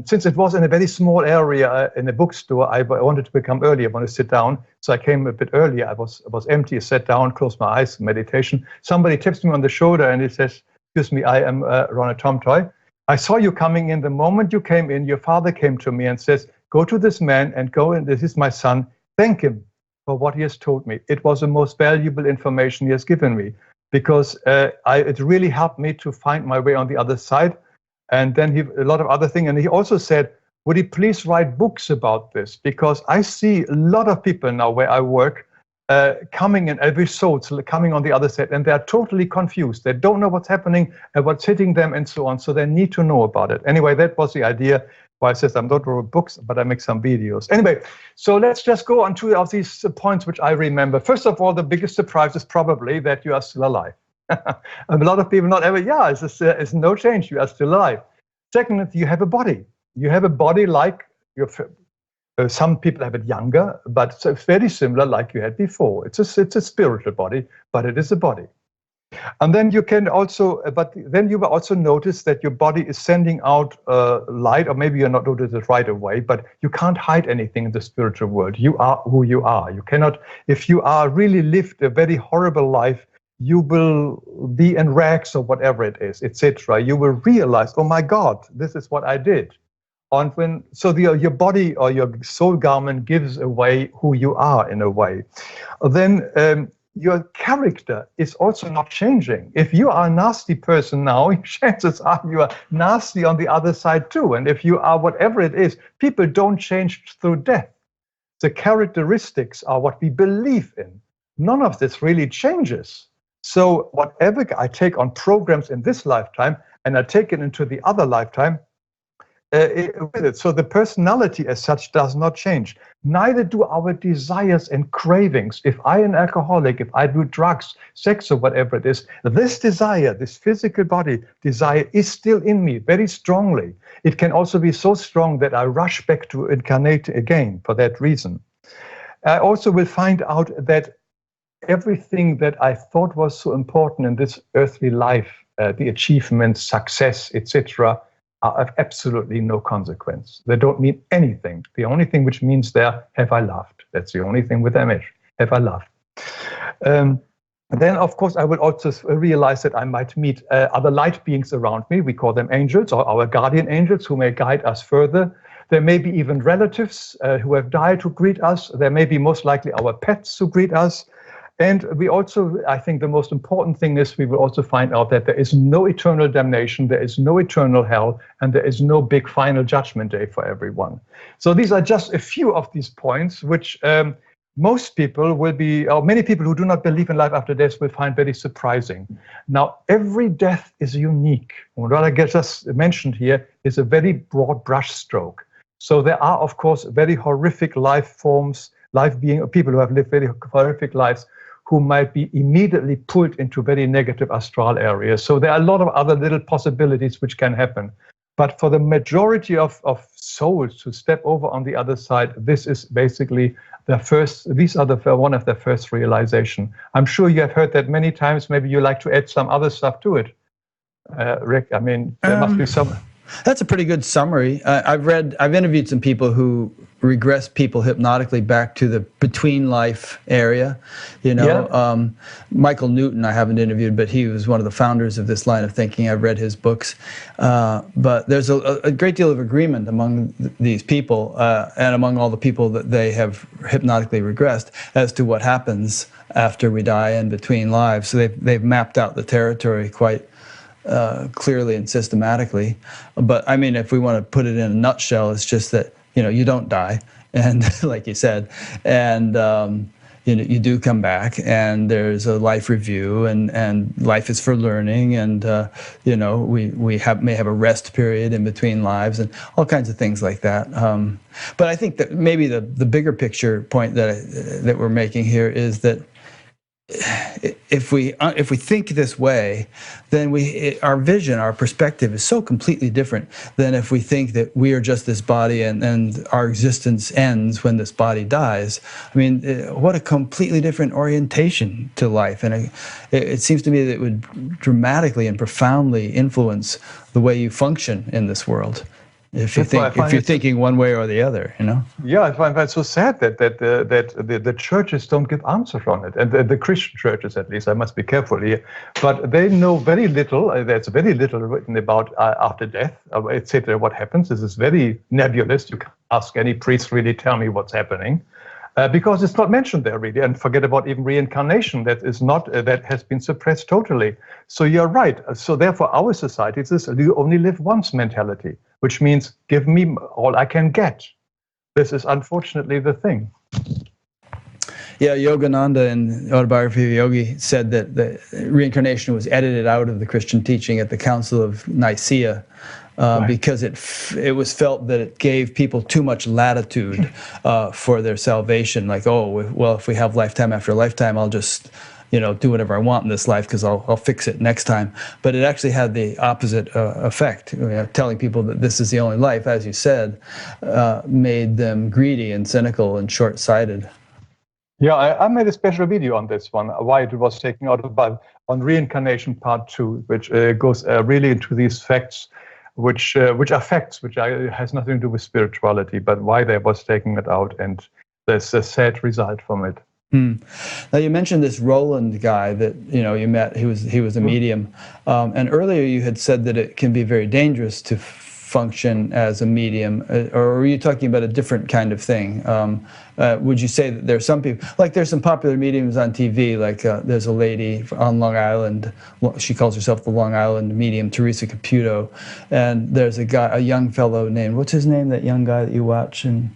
since it was in a very small area in a bookstore, I wanted to become early. I wanted to sit down. So I came a bit earlier. I was empty. I sat down, closed my eyes, meditation. Somebody taps me on the shoulder and he says, excuse me, I am Ronald Comtois. I saw you coming in. The moment you came in, your father came to me and says, go to this man and go, and this is my son. Thank him for what he has told me. It was the most valuable information he has given me, because it really helped me to find my way on the other side. And then a lot of other things. And he also said, would he please write books about this? Because I see a lot of people now where I work coming in, every soul coming on the other side, and they're totally confused. They don't know what's happening and what's hitting them and so on. So they need to know about it. Anyway, that was the idea why I said I'm not writing books, but I make some videos. Anyway, so let's just go on 2 of these points which I remember. First of all, the biggest surprise is probably that you are still alive. A lot of people not ever, it's no change, you are still alive. Second, you have a body. You have a body like some people have it younger, but it's very similar like you had before. It's a spiritual body, but it is a body. And then you can also, but then you will also notice that your body is sending out light, or maybe you're not noticed it right away, but you can't hide anything in the spiritual world. You are who you are. You cannot, if you are really lived a very horrible life, you will be in rags or whatever it is, etc. You will realize, oh my God, this is what I did. And your body or your soul garment gives away who you are in a way. Then your character is also not changing. If you are a nasty person now, chances are you are nasty on the other side too. And if you are whatever it is, people don't change through death. The characteristics are what we believe in. None of this really changes. So whatever I take on programs in this lifetime, and I take it into the other lifetime with it. So the personality as such does not change. Neither do our desires and cravings. If I am an alcoholic, if I do drugs, sex, or whatever it is, this desire, this physical body desire is still in me very strongly. It can also be so strong that I rush back to incarnate again for that reason. I also will find out that everything that I thought was so important in this earthly life, the achievements, success, etc., are of absolutely no consequence. They don't mean anything. The only thing which means there, have I loved? That's the only thing with image. Have I loved? Then, of course, I will also realize that I might meet other light beings around me. We call them angels, or our guardian angels, who may guide us further. There may be even relatives who have died who greet us. There may be most likely our pets who greet us. And we also, I think the most important thing is we will also find out that there is no eternal damnation, there is no eternal hell, and there is no big final judgment day for everyone. So these are just a few of these points which most people will be, or many people who do not believe in life after death will find very surprising. Now, every death is unique. What I just mentioned here is a very broad brushstroke. So there are, of course, very horrific life forms, people who have lived very horrific lives who might be immediately pulled into very negative astral areas. So there are a lot of other little possibilities which can happen. But for the majority of souls who step over on the other side, this is basically these are one of their first realization. I'm sure you have heard that many times. Maybe you like to add some other stuff to it, Rick. I mean, there must be some. That's a pretty good summary. I've interviewed some people who regress people hypnotically back to the between life area. Michael Newton I haven't interviewed, but he was one of the founders of this line of thinking. I've read his books. But there's a great deal of agreement among these people and among all the people that they have hypnotically regressed as to what happens after we die and between lives. So they've mapped out the territory quite clearly and systematically. But I mean, if we want to put it in a nutshell, it's just that you don't die, and like you said, and you do come back, and there's a life review, and life is for learning, and we may have a rest period in between lives, and all kinds of things like that. But I think that maybe the bigger picture point that we're making here is that if we think this way, then our vision, our perspective is so completely different than if we think that we are just this body and our existence ends when this body dies. I mean, what a completely different orientation to life, and it seems to me that it would dramatically and profoundly influence the way you function in this world. If you're thinking one way or the other, Yeah, I find that so sad that the churches don't give answers on it, and the Christian churches, at least. I must be careful here, but they know very little. There's very little written about after death, etc. What happens? This is very nebulous. You can ask any priest, really tell me what's happening, because it's not mentioned there really. And forget about even reincarnation. That is not that has been suppressed totally. So you're right. So therefore, our society is this: you only live once mentality, which means give me all I can get. This is unfortunately the thing. Yeah, Yogananda in the Autobiography of a Yogi said that the reincarnation was edited out of the Christian teaching at the Council of Nicaea because it was felt that it gave people too much latitude for their salvation. Like, if we have lifetime after lifetime, I'll just do whatever I want in this life because I'll fix it next time. But it actually had the opposite effect. Telling people that this is the only life, as you said, made them greedy and cynical and short-sighted. Yeah, I made a special video on this one, why it was taken out of on reincarnation part 2, which goes really into these facts, which has nothing to do with spirituality, but why they was taking it out, and there's a sad result from it. Now you mentioned this Roland guy that you met. He was a medium, and earlier you had said that it can be very dangerous to function as a medium, or were you talking about a different kind of thing? Would you say that there's some people, like there's some popular mediums on TV, like there's a lady on Long Island, she calls herself the Long Island medium, Teresa Caputo, and there's a young fellow named, what's his name, that young guy that you watch in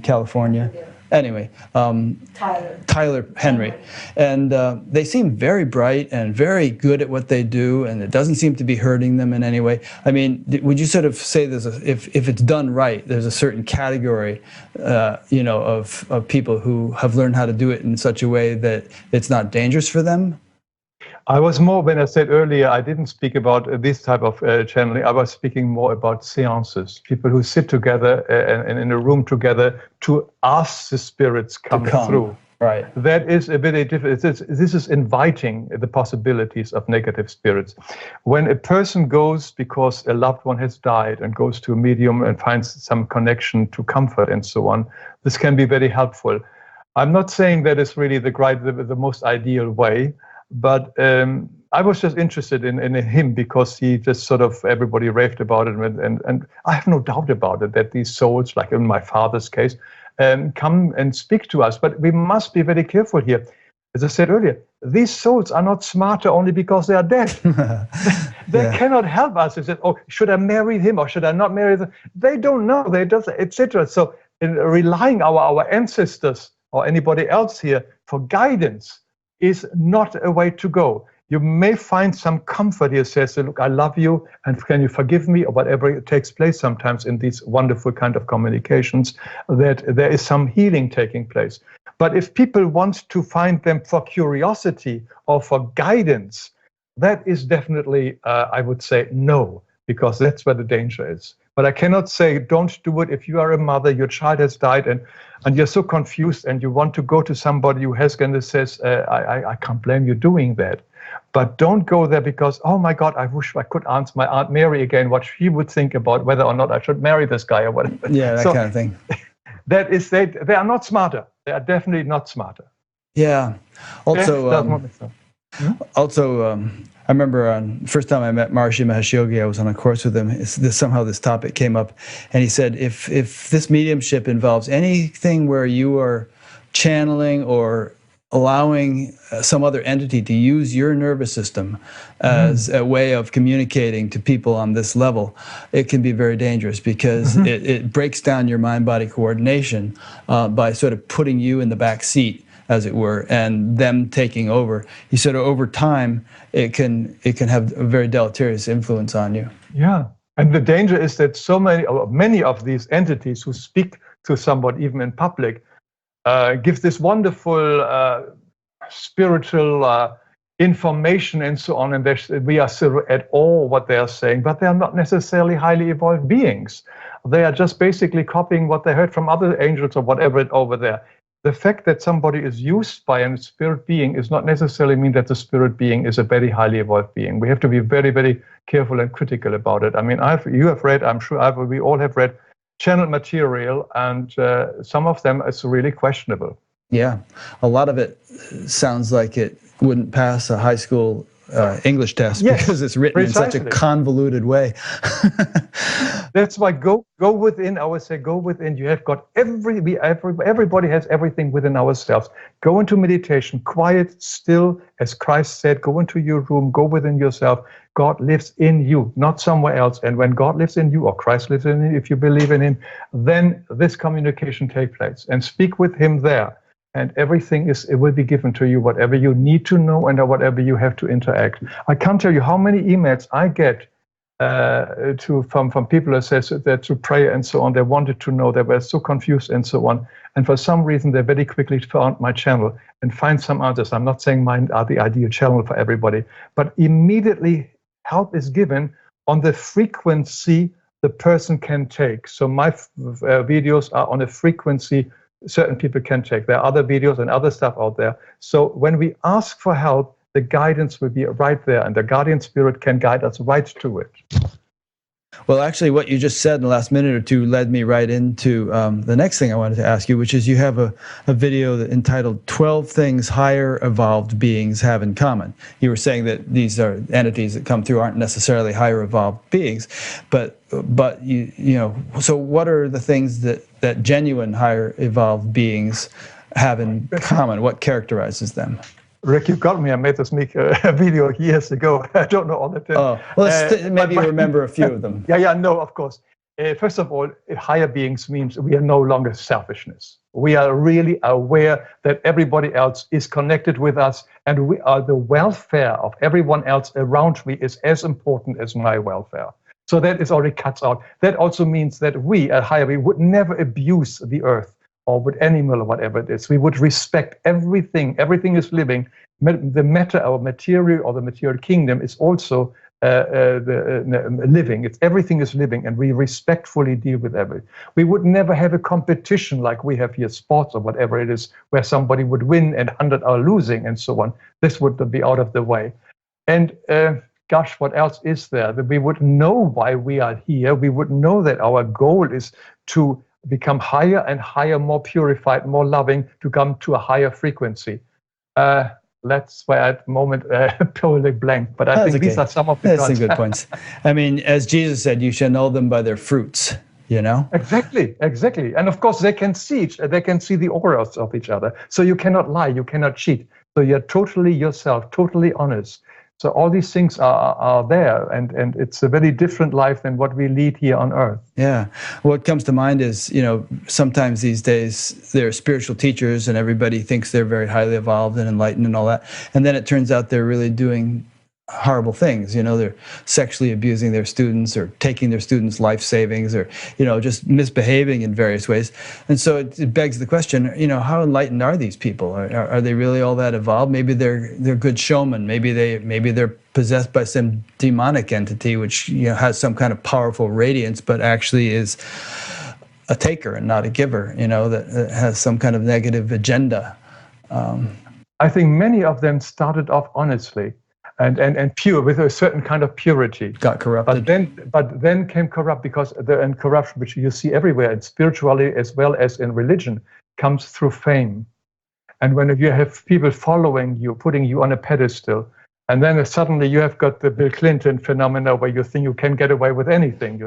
California? Anyway, Tyler Henry. And they seem very bright and very good at what they do, and it doesn't seem to be hurting them in any way. I mean, would you sort of say if it's done right, there's a certain category, of people who have learned how to do it in such a way that it's not dangerous for them? I was more, when I said earlier, I didn't speak about this type of channeling. I was speaking more about seances, people who sit together and in a room together to ask the spirits come through. Right. That is a bit different. This is inviting the possibilities of negative spirits. When a person goes because a loved one has died and goes to a medium and finds some connection to comfort and so on, this can be very helpful. I'm not saying that is really the most ideal way. But I was just interested in him because he just sort of, everybody raved about it. And I have no doubt about it, that these souls, like in my father's case, come and speak to us. But we must be very careful here. as I said earlier, these souls are not smarter only because they are dead. They Yeah. cannot help us. They said, "Oh, should I marry him or should I not marry him?" They don't know. They don't, etc. So, in relying our ancestors or anybody else here for guidance is not a way to go. You may find some comfort here. Says, "Look, I love you, and can you forgive me?" or whatever it takes place sometimes in these wonderful kind of communications. That there is some healing taking place. But if people want to find them for curiosity or for guidance, that is definitely, I would say, no, because that's where the danger is. But I cannot say don't do it if you are a mother, your child has died, and you're so confused and you want to go to somebody who has and says, I can't blame you doing that. But don't go there because, oh my God, I wish I could ask my Aunt Mary again what she would think about whether or not I should marry this guy or whatever. Yeah, that kind of thing. That is, they are not smarter. They are definitely not smarter. Yeah. Also, I remember first time I met Maharishi Mahesh Yogi, I was on a course with him. Somehow this topic came up, and he said, if this mediumship involves anything where you are channeling or allowing some other entity to use your nervous system as a way of communicating to people on this level, it can be very dangerous because it breaks down your mind-body coordination by sort of putting you in the back seat, as it were, and them taking over. He said over time, it can have a very deleterious influence on you. Yeah, and the danger is that many of these entities who speak to somebody, even in public, give this wonderful spiritual information and so on, and we are still at all what they are saying, but they are not necessarily highly evolved beings. They are just basically copying what they heard from other angels or whatever over there. The fact that somebody is used by a spirit being is not necessarily mean that the spirit being is a very highly evolved being. We have to be very, very careful and critical about it. I mean, you have read, I'm sure we all have read channeled material, and some of them is really questionable. Yeah, a lot of it sounds like it wouldn't pass a high school English test because it's written in such a convoluted way. That's why go within. I would say go within. You have got everybody has everything within ourselves. Go into meditation, quiet, still, as Christ said. Go into your room. Go within yourself. God lives in you, not somewhere else. And when God lives in you, or Christ lives in you, if you believe in Him, then this communication takes place. And speak with Him there. And everything it will be given to you, whatever you need to know and whatever you have to interact. I can't tell you how many emails I get from people who says that through prayer and so on, they wanted to know, they were so confused and so on. And for some reason, they very quickly found my channel and find some answers. I'm not saying mine are the ideal channel for everybody, but immediately help is given on the frequency the person can take. So my videos are on a frequency certain people can take. There are other videos and other stuff out there. So when we ask for help, the guidance will be right there, and the guardian spirit can guide us right to it. Well, actually, what you just said in the last minute or two led me right into the next thing I wanted to ask you, which is you have a video entitled 12 Things Higher Evolved Beings Have in Common. You were saying that these are entities that come through aren't necessarily higher evolved beings, but you know, so what are the things that genuine higher evolved beings have in common? What characterizes them? Rick, you got me. I made this video years ago. I don't know all the time. Oh, well, maybe you remember a few of them. Yeah, no, of course. First of all, higher beings means we are no longer selfishness. We are really aware that everybody else is connected with us, and the welfare of everyone else around me is as important as my welfare. So that is already cuts out. That also means that we at higher, we would never abuse the earth or with animal or whatever it is. We would respect everything. Everything is living. The matter or material or the material kingdom is also living. Everything is living, and we respectfully deal with everything. We would never have a competition like we have here, sports or whatever it is, where somebody would win and 100 are losing and so on. This would be out of the way. And gosh, what else is there? That we would know why we are here. We would know that our goal is to become higher and higher, more purified, more loving, to come to a higher frequency. That's why at the moment totally blank, but I think these are some of the That's some good points. I mean, as Jesus said, you shall know them by their fruits, you know? Exactly. And of course, they can see the auras of each other. So you cannot lie, you cannot cheat. So you're totally yourself, totally honest. So all these things are there, and it's a very different life than what we lead here on earth. Yeah. What comes to mind is, sometimes these days there are spiritual teachers and everybody thinks they're very highly evolved and enlightened and all that. And then it turns out they're really doing horrible things. They're sexually abusing their students or taking their students' life savings or, just misbehaving in various ways. And so it begs the question, how enlightened are these people? Are they really all that evolved? Maybe they're good showmen. Maybe they're possessed by some demonic entity which has some kind of powerful radiance, but actually is a taker and not a giver. That has some kind of negative agenda. I think many of them started off honestly and pure, with a certain kind of purity. Got corrupted. But then came corrupt, because and corruption, which you see everywhere, and spiritually as well as in religion, comes through fame. And when you have people following you, putting you on a pedestal, and then suddenly you have got the Bill Clinton phenomena where you think you can get away with anything,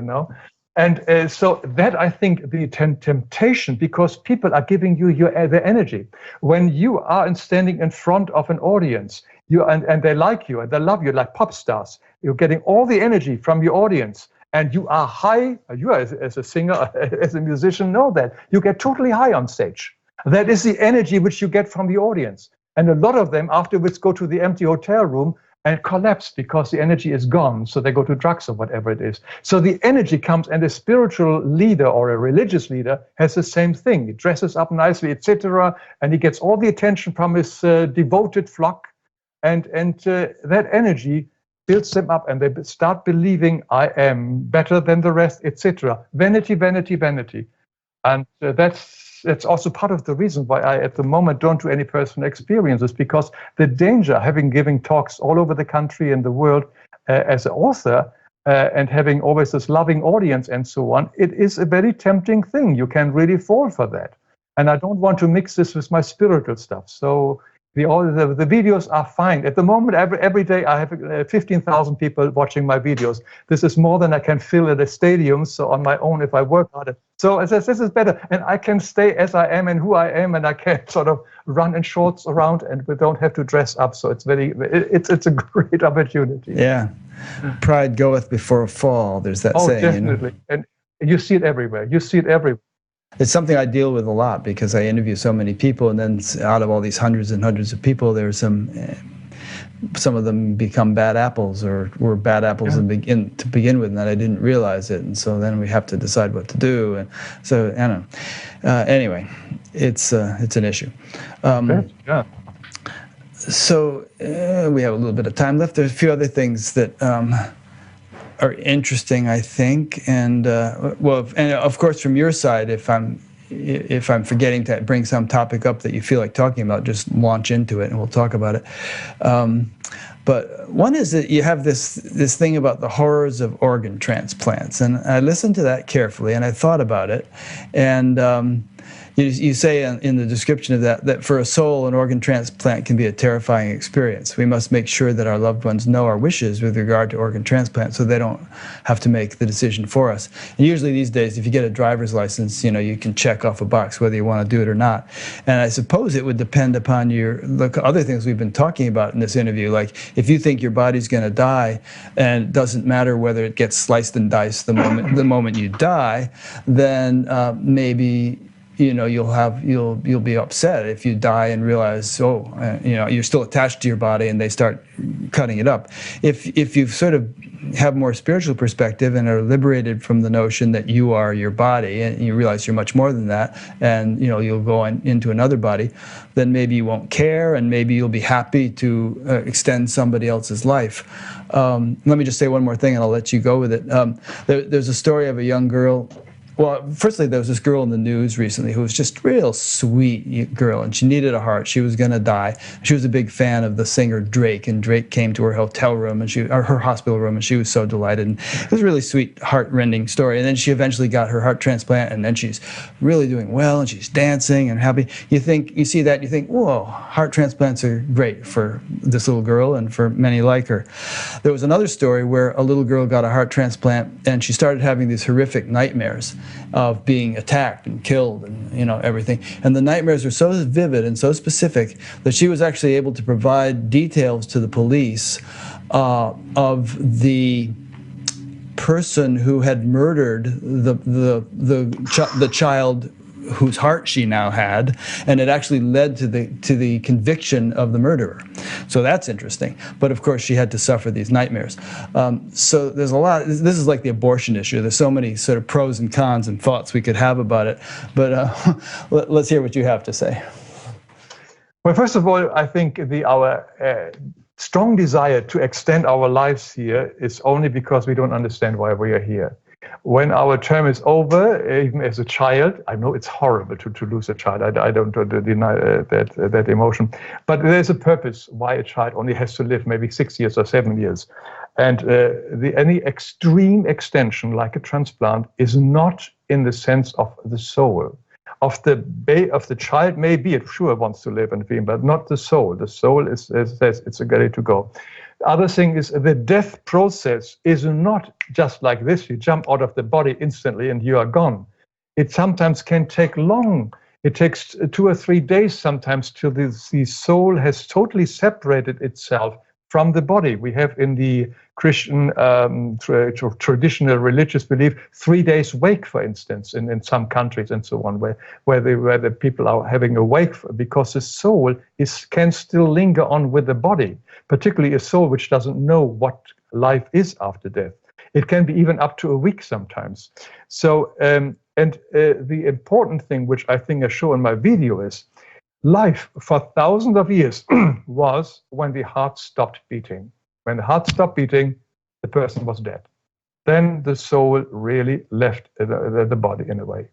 And so that, I think, the temptation, because people are giving you their energy. When you are standing in front of an audience, and they like you and they love you like pop stars, you're getting all the energy from your audience, and you are high. You as a singer, as a musician, know that. You get totally high on stage. That is the energy which you get from the audience. And a lot of them afterwards go to the empty hotel room and collapse because the energy is gone. So they go to drugs or whatever it is. So the energy comes, and a spiritual leader or a religious leader has the same thing. He dresses up nicely, etc., and he gets all the attention from his devoted flock, and that energy builds them up, and they start believing, I am better than the rest, etc. Vanity, vanity, vanity, and that's also part of the reason why I, at the moment, don't do any personal experiences, because the danger, having given talks all over the country and the world as an author, and having always this loving audience and so on, it is a very tempting thing. You can really fall for that. And I don't want to mix this with my spiritual stuff. So the videos are fine. At the moment, every day I have 15,000 people watching my videos. This is more than I can fill at a stadium, so on my own if I work hard. So this is better. And I can stay as I am and who I am, and I can sort of run in shorts around, and we don't have to dress up. So it's a great opportunity. Yeah. Pride goeth before a fall. There's that saying. Definitely. And you see it everywhere. It's something I deal with a lot, because I interview so many people, and then out of all these hundreds and hundreds of people, there's some of them become bad apples, or were bad apples to begin with, and I didn't realize it, and so then we have to decide what to do, and so I don't know. Anyway, it's an issue. So we have a little bit of time left. There's a few other things that are interesting, I think, and and of course from your side, if I'm forgetting to bring some topic up that you feel like talking about, just launch into it and we'll talk about it. But one is that you have this thing about the horrors of organ transplants, and I listened to that carefully and I thought about it, and you say in the description of that for a soul, an organ transplant can be a terrifying experience. We must make sure that our loved ones know our wishes with regard to organ transplant, so they don't have to make the decision for us. And usually these days, if you get a driver's license, you can check off a box whether you want to do it or not. And I suppose it would depend upon the other things we've been talking about in this interview. Like, if you think your body's going to die, and it doesn't matter whether it gets sliced and diced the moment you die, then maybe you'll be upset if you die and realize, you're still attached to your body and they start cutting it up. If you sort of have more spiritual perspective and are liberated from the notion that you are your body, and you realize you're much more than that, and you'll go into another body, then maybe you won't care, and maybe you'll be happy to extend somebody else's life. Let me just say one more thing and I'll let you go with it. There's a story of a young girl. Well, firstly, there was this girl in the news recently who was just real sweet girl, and she needed a heart. She was going to die. She was a big fan of the singer Drake, and Drake came to her hotel room or her hospital room, and she was so delighted. And it was a really sweet, heart-rending story. And then she eventually got her heart transplant, and then she's really doing well, and she's dancing and happy. You see that, and you think, whoa, heart transplants are great for this little girl and for many like her. There was another story where a little girl got a heart transplant, and she started having these horrific nightmares. of being attacked and killed and everything. And the nightmares were so vivid and so specific that she was actually able to provide details to the police of the person who had murdered the child whose heart she now had, and it actually led to the conviction of the murderer. So that's interesting. But of course, she had to suffer these nightmares. So there's a lot. This is like the abortion issue. There's so many sort of pros and cons and thoughts we could have about it. But let's hear what you have to say. Well, first of all, I think our strong desire to extend our lives here is only because we don't understand why we are here. When our term is over, even as a child, I know it's horrible to lose a child. I don't deny that emotion. But there's a purpose why a child only has to live maybe 6 years or 7 years. And any extreme extension, like a transplant, is not in the sense of the soul. Of the child, maybe it sure wants to live and be, but not the soul. The soul says it's ready to go. The other thing is the death process is not just like this. You jump out of the body instantly and you are gone. It sometimes can take long. It takes 2 or 3 days sometimes till the soul has totally separated itself from the body. We have in the Christian traditional religious belief 3 days wake, for instance, in some countries and so on, where the people are having a wake because the soul can still linger on with the body, particularly a soul which doesn't know what life is after death. It can be even up to a week sometimes. So, the important thing, which I think I show in my video, is life for thousands of years was when the heart stopped beating. When the heart stopped beating, the person was dead. Then the soul really left the body in a way.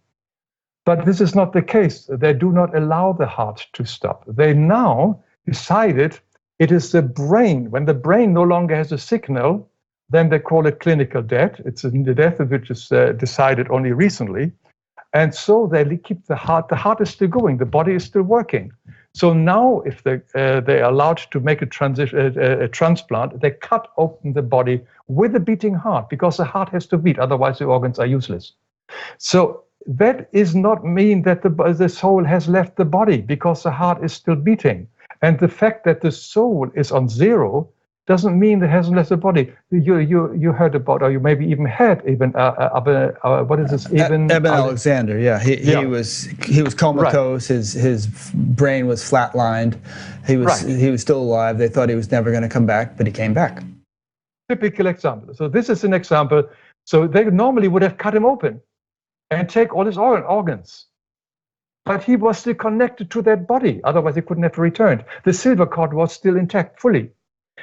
But this is not the case. They do not allow the heart to stop. They now decided it is the brain. When the brain no longer has a signal, then they call it clinical death. It's a death which is decided only recently. And so they keep the heart is still going, the body is still working. So now if they're allowed to make a transplant, they cut open the body with a beating heart, because the heart has to beat, otherwise the organs are useless. So that is not mean that the soul has left the body, because the heart is still beating. And the fact that the soul is on zero doesn't mean it hasn't left the body. You heard about, or you maybe even had what is this? Eben Alexander, yeah. He was comatose. Right. His brain was flatlined. He was still alive. They thought he was never going to come back, but he came back. Typical example. So this is an example. So they normally would have cut him open and take all his organs. But he was still connected to that body. Otherwise, he couldn't have returned. The silver cord was still intact, fully.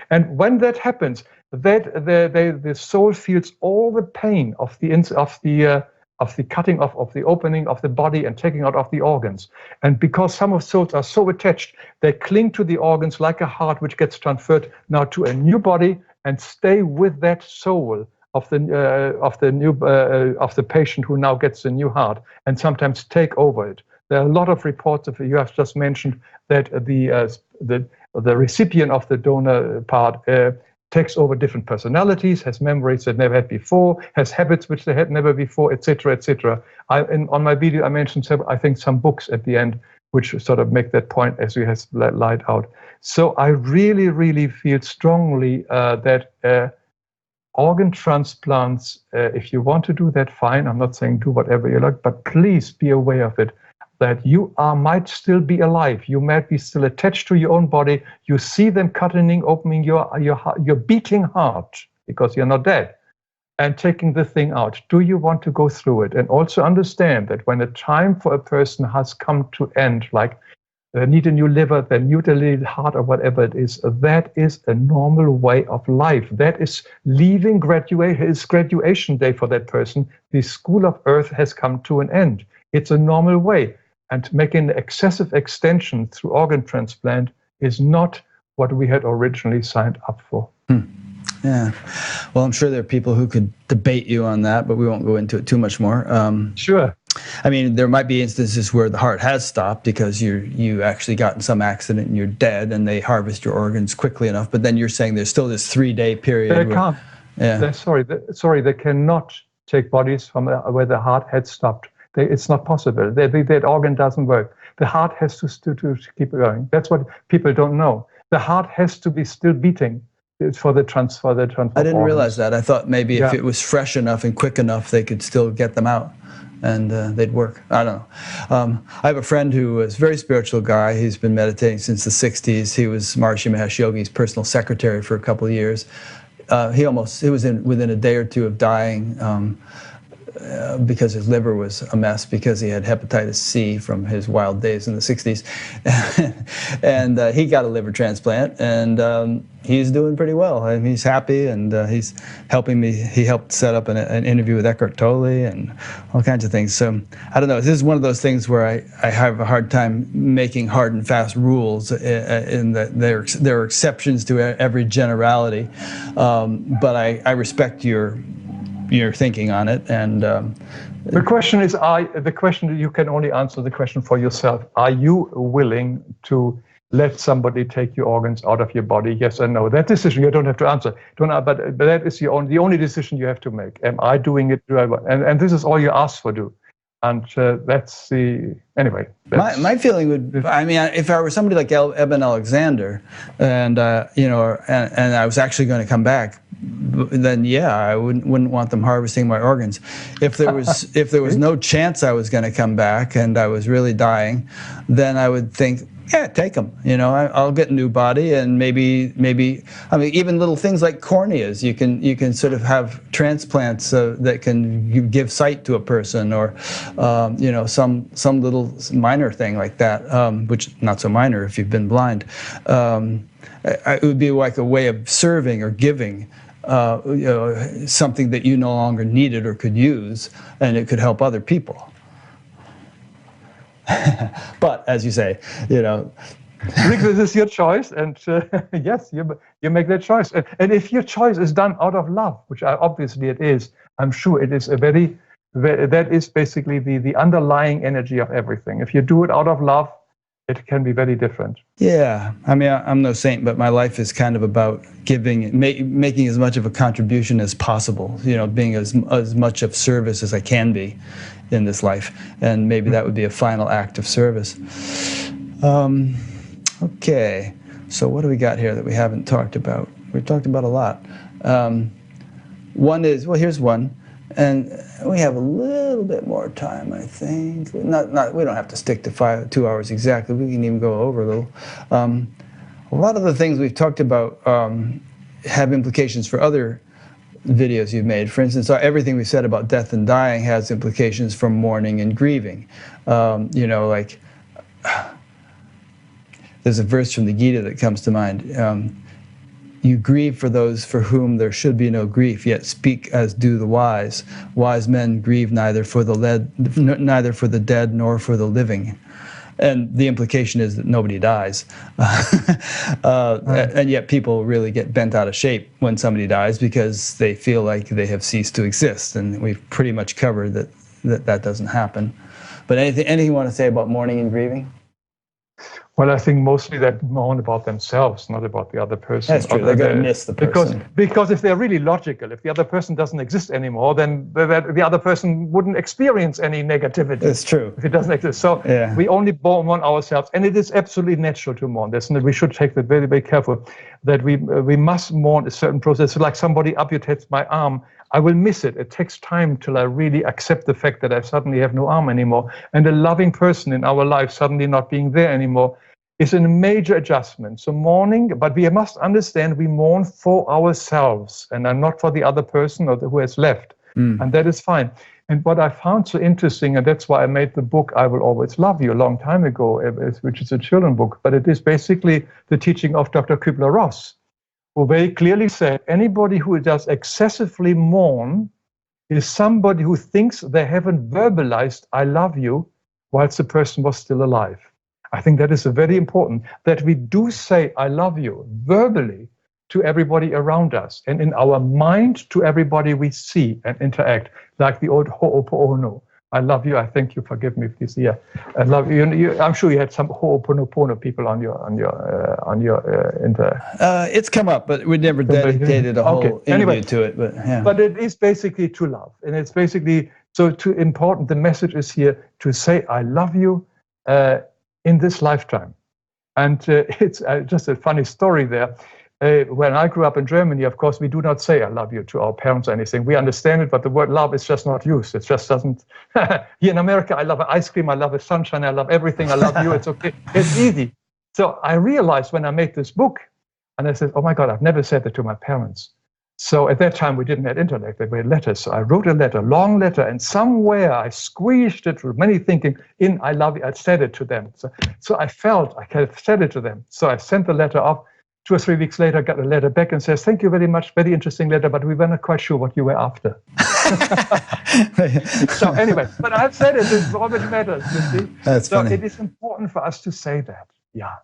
And when that happens, the soul feels all the pain of the cutting off of the opening of the body and taking out of the organs. And because some of souls are so attached, they cling to the organs like a heart, which gets transferred now to a new body and stay with that soul of the patient who now gets a new heart, and sometimes take over it. There are a lot of reports of, you have just mentioned, that the recipient of the donor part takes over different personalities, has memories they never had before, has habits which they had never before, etc., etc. On my video, I mentioned some books at the end which sort of make that point, as you have laid out. So I really, really feel strongly that organ transplants, if you want to do that, fine. I'm not saying do whatever you like, but please be aware of it, that you might still be alive. You might be still attached to your own body. You see them opening your beating heart, because you're not dead, and taking the thing out. Do you want to go through it? And also understand that when the time for a person has come to end, like they need a new liver, they need a little heart, or whatever it is, that is a normal way of life. That is leaving graduation day for that person. The school of earth has come to an end. It's a normal way. And making an excessive extension through organ transplant is not what we had originally signed up for. Yeah. Well, I'm sure there are people who could debate you on that, but we won't go into it too much more. Sure. I mean, there might be instances where the heart has stopped because you actually got in some accident and you're dead, and they harvest your organs quickly enough. But then you're saying there's still this 3-day period. They can't. Yeah. Sorry, they cannot take bodies from where the heart had stopped. It's not possible. That organ doesn't work. The heart has to keep going. That's what people don't know. The heart has to be still beating for the transfer. I didn't realize that. I thought maybe if it was fresh enough and quick enough, they could still get them out and they'd work. I don't know. I have a friend who is a very spiritual guy. He's been meditating since the 60s. He was Maharishi Mahesh Yogi's personal secretary for a couple of years. He was within a day or two of dying because his liver was a mess because he had hepatitis C from his wild days in the 60s. And he got a liver transplant, and he's doing pretty well. I mean, he's happy, and he's helping me. He helped set up an interview with Eckhart Tolle and all kinds of things. So I don't know. This is one of those things where I have a hard time making hard and fast rules in that there are exceptions to every generality. But I respect your thinking on it, and the question is, you can only answer the question for yourself. Are you willing to let somebody take your organs out of your body? Yes or no? That decision you don't have to answer. But that is the only decision you have to make. Am I doing it? And this is all you ask for, do. And that's the anyway. My feeling would, I mean, if I were somebody like Eben Alexander, and and I was actually going to come back, then yeah, I wouldn't want them harvesting my organs. If there was no chance I was going to come back and I was really dying, then I would think, yeah, take them. I'll get a new body, and maybe I mean, even little things like corneas. You can sort of have transplants that can give sight to a person, or some little minor thing like that, which not so minor if you've been blind. It would be like a way of serving or giving. Something that you no longer needed or could use, and it could help other people. But as you say, Rick, this is your choice, and yes, you make that choice. And if your choice is done out of love, which obviously it is, I'm sure it is that is basically the underlying energy of everything. If you do it out of love, it can be very different. Yeah, I mean, I'm no saint, but my life is kind of about giving, making as much of a contribution as possible. Being as much of service as I can be in this life, and maybe that would be a final act of service. Okay, so what do we got here that we haven't talked about? We've talked about a lot. One is, well, here's one. And we have a little bit more time, I think. We don't have to stick to 2 hours exactly. We can even go over a little. A lot of the things we've talked about have implications for other videos you've made. For instance, everything we said about death and dying has implications for mourning and grieving. Like there's a verse from the Gita that comes to mind. You grieve for those for whom there should be no grief, yet speak as do the wise. Wise men grieve neither for the dead nor for the living. And the implication is that nobody dies. And yet people really get bent out of shape when somebody dies because they feel like they have ceased to exist. And we've pretty much covered that doesn't happen. But anything you want to say about mourning and grieving? Well, I think mostly that mourn about themselves, not about the other person. That's true. They're going to miss the person. Because if they're really logical, if the other person doesn't exist anymore, then the other person wouldn't experience any negativity. That's true. If it doesn't exist. So we only mourn ourselves. And it is absolutely natural to mourn. We should take that very, very careful, that we must mourn a certain process. So like somebody amputates my arm, I will miss it. It takes time till I really accept the fact that I suddenly have no arm anymore. And a loving person in our life suddenly not being there anymore is a major adjustment. So mourning, but we must understand we mourn for ourselves and not for the other person or who has left. And that is fine. And what I found so interesting, and that's why I made the book I Will Always Love You a long time ago, which is a children's book, but it is basically the teaching of Dr. Kübler-Ross, who very clearly said anybody who does excessively mourn is somebody who thinks they haven't verbalized I love you whilst the person was still alive. I think that is very important, that we do say I love you verbally to everybody around us, and in our mind to everybody we see and interact, like the old Ho'oponopono. I love you. I thank you. Forgive me, please. Yeah, I love you. I'm sure you had some Ho'oponopono people on your It's come up, but we never dedicated a whole interview to it. But yeah. But it is basically to love, and it's basically so too important. The message is here to say I love you in this lifetime, and it's just a funny story there. When I grew up in Germany, of course, we do not say I love you to our parents or anything. We understand it, but the word love is just not used. It just doesn't. Here in America, I love ice cream, I love sunshine, I love everything, I love you, it's okay. It's easy. So I realized when I made this book, and I said, oh my God, I've never said that to my parents. So at that time, we didn't have internet, they were letters. So I wrote a letter, long letter, and somewhere I squeezed it through many thinking in I love you, I said it to them. So I felt I could have said it to them. So I sent the letter off. 2 or 3 weeks later, I got a letter back and says, thank you very much, very interesting letter, but we were not quite sure what you were after. So anyway, but I've said it, it's all that matters, you see. That's so funny. It is important for us to say that. Yeah,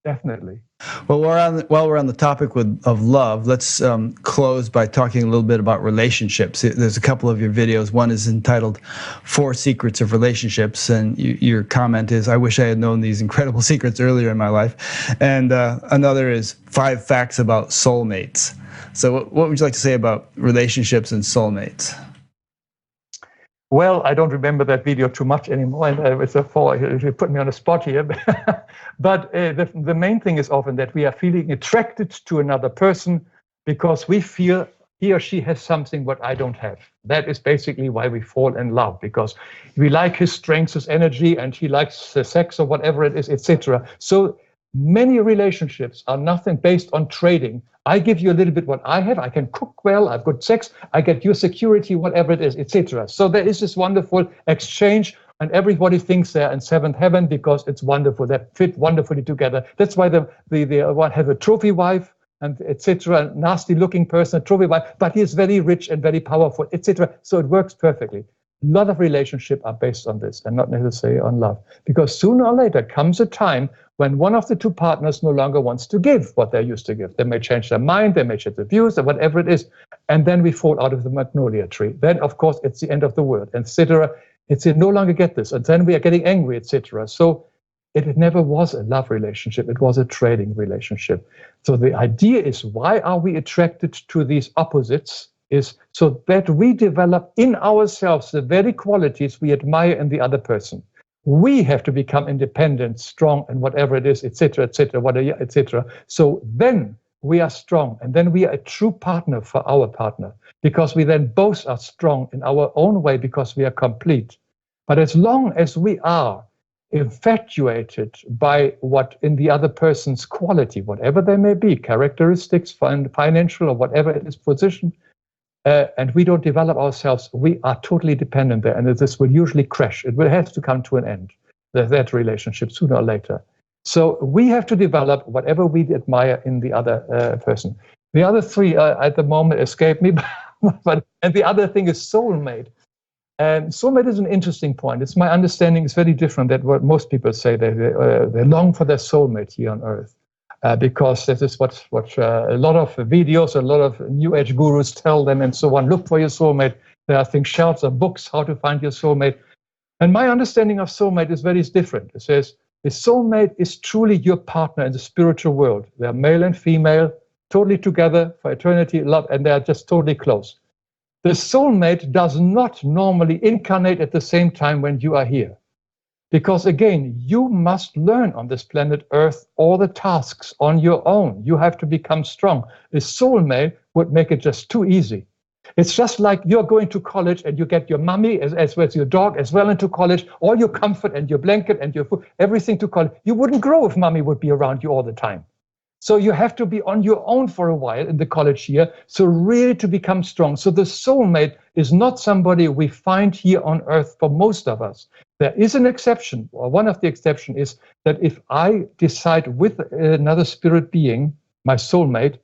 definitely. Well, while we're on the topic of love, let's close by talking a little bit about relationships. There's a couple of your videos. One is entitled 4 Secrets of Relationships, and your comment is, I wish I had known these incredible secrets earlier in my life. And another is 5 Facts About Soulmates. So what would you like to say about relationships and soulmates? Well, I don't remember that video too much anymore, and it's you put me on the spot here. But the main thing is often that we are feeling attracted to another person because we feel he or she has something what I don't have. That is basically why we fall in love, because we like his strength, his energy, and he likes the sex or whatever it is, etc. So many relationships are nothing based on trading. I give you a little bit what I have. I can cook well. I've got sex. I get your security, whatever it is, etc. So there is this wonderful exchange, and everybody thinks they're in seventh heaven because it's wonderful. They fit wonderfully together. That's why the one have a trophy wife and etc. Nasty looking person, a trophy wife, but he is very rich and very powerful, etc. So it works perfectly. A lot of relationships are based on this and not necessarily on love, because sooner or later comes a time when one of the 2 partners no longer wants to give what they used to give. They may change their mind, they may change their views, or whatever it is, and then we fall out of the magnolia tree. Then, of course, it's the end of the world, etc. It's no longer get this, and then we are getting angry, etc. So it never was a love relationship. It was a trading relationship. So the idea is, why are we attracted to these opposites? Is so that we develop in ourselves the very qualities we admire in the other person. We have to become independent, strong, and whatever it is, etc., etc. So then we are strong, and then we are a true partner for our partner, because we then both are strong in our own way, because we are complete. But as long as we are infatuated by what in the other person's quality, whatever they may be, characteristics, financial, or whatever it is, position, and we don't develop ourselves, we are totally dependent there, and this will usually crash. It will have to come to an end, that relationship, sooner or later. So we have to develop whatever we admire in the other person. The other 3 at the moment escape me, and the other thing is soulmate. And soulmate is an interesting point. It's my understanding is very different than what most people say. They long for their soulmate here on Earth. Because this is what a lot of videos, a lot of New Age gurus tell them and so on. Look for your soulmate. There are shelves of books, how to find your soulmate. And my understanding of soulmate is very different. It says the soulmate is truly your partner in the spiritual world. They are male and female, totally together for eternity, love, and they are just totally close. The soulmate does not normally incarnate at the same time when you are here. Because again, you must learn on this planet Earth all the tasks on your own. You have to become strong. A soulmate would make it just too easy. It's just like you're going to college and you get your mommy as well as your dog as well into college, all your comfort and your blanket and your food, everything to college. You wouldn't grow if mommy would be around you all the time. So you have to be on your own for a while in the college year, so really to become strong. So the soulmate is not somebody we find here on Earth for most of us. There is an exception, or one of the exceptions is that if I decide with another spirit being, my soulmate,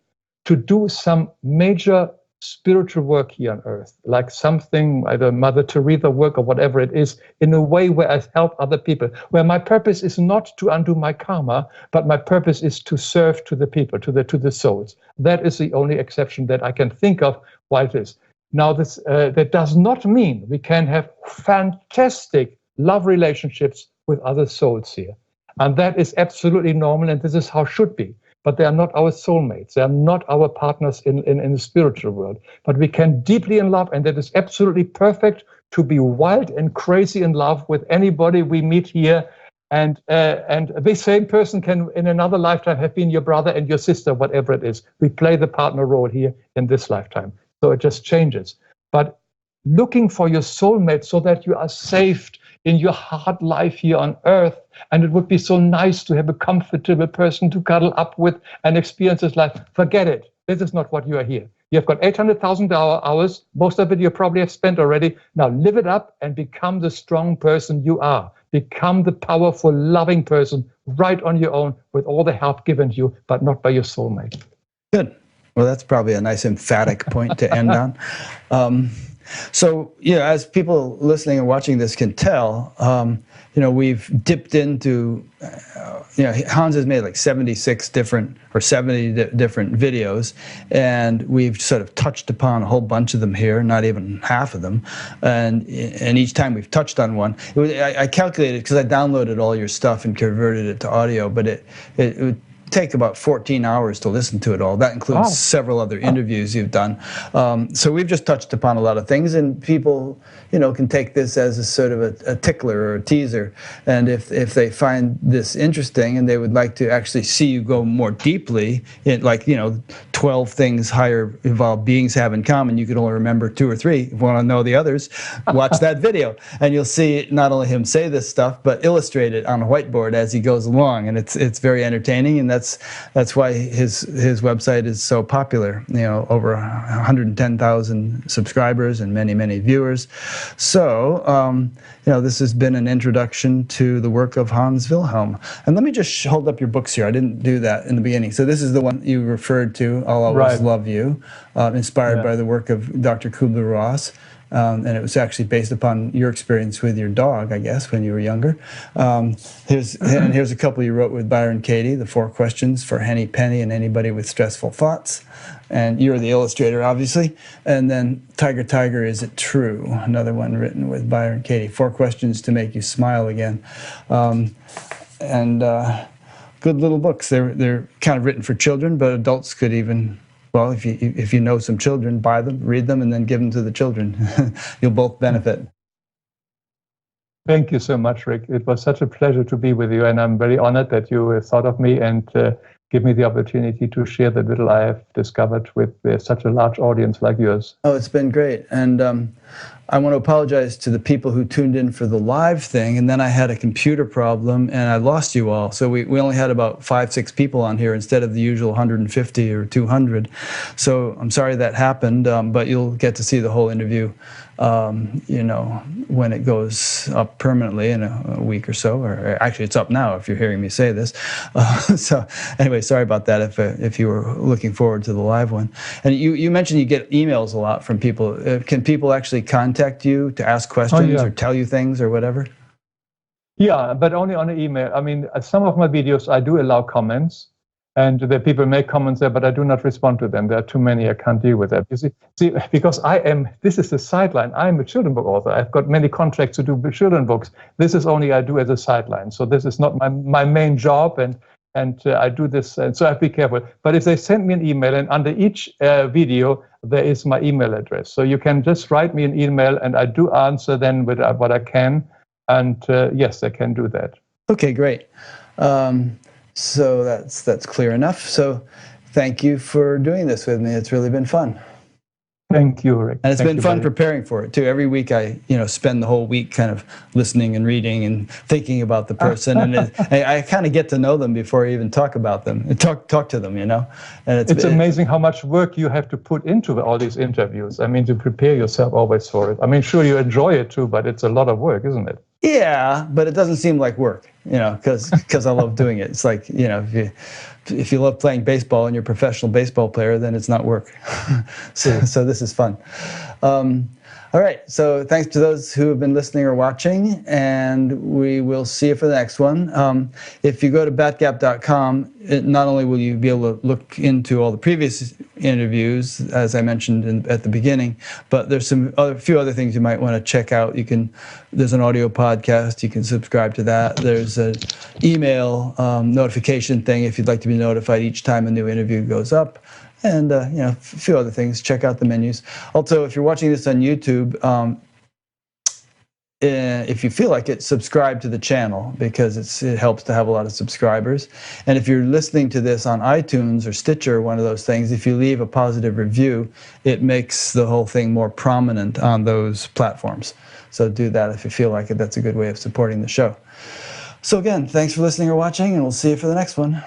to do some major spiritual work here on Earth, like something, either Mother Teresa work or whatever it is, in a way where I help other people, where my purpose is not to undo my karma, but my purpose is to serve to the people, to the souls. That is the only exception that I can think of why it is. Now, that does not mean we can have fantastic love relationships with other souls here. And that is absolutely normal, and this is how it should be. But they are not our soulmates. They are not our partners in the spiritual world. But we can deeply in love, and that is absolutely perfect to be wild and crazy in love with anybody we meet here. And this same person can, in another lifetime, have been your brother and your sister, whatever it is. We play the partner role here in this lifetime. So it just changes. But looking for your soulmate so that you are saved in your hard life here on earth, and it would be so nice to have a comfortable person to cuddle up with and experience this life. Forget it. This is not what you are here. You've got 800,000 hours. Most of it you probably have spent already. Now live it up and become the strong person you are. Become the powerful, loving person right on your own with all the help given to you, but not by your soulmate. Good. Well, that's probably a nice emphatic point to end on. So, as people listening and watching this can tell, we've dipped into, Hans has made like 76 different or 70 different videos, and we've sort of touched upon a whole bunch of them here, not even half of them. And each time we've touched on one, I calculated, because I downloaded all your stuff and converted it to audio, but it would take about 14 hours to listen to it all. That includes several other interviews you've done. So we've just touched upon a lot of things, and people, can take this as a sort of a tickler or a teaser. And if they find this interesting and they would like to actually see you go more deeply, 12 things higher evolved beings have in common, you can only remember 2 or 3. If you want to know the others, watch that video. And you'll see not only him say this stuff, but illustrate it on a whiteboard as he goes along. And it's very entertaining, and that's why his website is so popular. Over 110,000 subscribers and many, many viewers. So this has been an introduction to the work of Hans Wilhelm. And let me just hold up your books here. I didn't do that in the beginning. So this is the one you referred to, I'll Always Love You, inspired by the work of Dr. Kubler-Ross. And it was actually based upon your experience with your dog, I guess, when you were younger. Here's a couple you wrote with Byron Katie, the 4 questions for Henny Penny and anybody with stressful thoughts. And you're the illustrator, obviously. And then Tiger, Tiger, Is It True? Another one written with Byron Katie, 4 questions to make you smile again. Good little books. They're kind of written for children, but adults could even... Well, if you know some children, buy them, read them, and then give them to the children. You'll both benefit. Thank you so much, Rick. It was such a pleasure to be with you, and I'm very honored that you thought of me and give me the opportunity to share the little I have discovered with such a large audience like yours. Oh, it's been great. And I want to apologize to the people who tuned in for the live thing, and then I had a computer problem and I lost you all. So we only had about 5-6 people on here instead of the usual 150 or 200. So I'm sorry that happened, but you'll get to see the whole interview, when it goes up permanently in a week or so. Or actually, it's up now if you're hearing me say this. So anyway, sorry about that if you were looking forward to the live one. And you mentioned you get emails a lot from people. Can people actually contact you to ask questions or tell you things or whatever? Yeah, but only on an email. I mean, some of my videos, I do allow comments, and the people make comments there, but I do not respond to them. There are too many. I can't deal with that. You see, because this is the sideline. I'm a children's book author. I've got many contracts to do children's books. This is only I do as a sideline. So this is not my main job, and I do this, and so I have to be careful. But if they send me an email, and under each video, there is my email address. So you can just write me an email, and I do answer then with what I can. And yes, I can do that. Okay, great. So that's clear enough. So thank you for doing this with me. It's really been fun. Thank you, Rick. And it's been fun preparing for it too. Every week I, spend the whole week kind of listening and reading and thinking about the person, and I kind of get to know them before I even talk about them, talk to them, And it's amazing how much work you have to put into all these interviews. I mean, to prepare yourself always for it. I mean, sure, you enjoy it too, but it's a lot of work, isn't it? Yeah, but it doesn't seem like work, because I love doing it. It's like, if you love playing baseball and you're a professional baseball player, then it's not work. So this is fun. All right. So thanks to those who have been listening or watching, and we will see you for the next one. If you go to batgap.com, not only will you be able to look into all the previous interviews, as I mentioned at the beginning, but there's a few other things you might want to check out. There's an audio podcast. You can subscribe to that. There's an email notification thing if you'd like to be notified each time a new interview goes up. And a few other things. Check out the menus. Also, if you're watching this on YouTube, if you feel like it, subscribe to the channel, because it helps to have a lot of subscribers. And if you're listening to this on iTunes or Stitcher, one of those things, if you leave a positive review, it makes the whole thing more prominent on those platforms. So do that if you feel like it. That's a good way of supporting the show. So again, thanks for listening or watching, and we'll see you for the next one.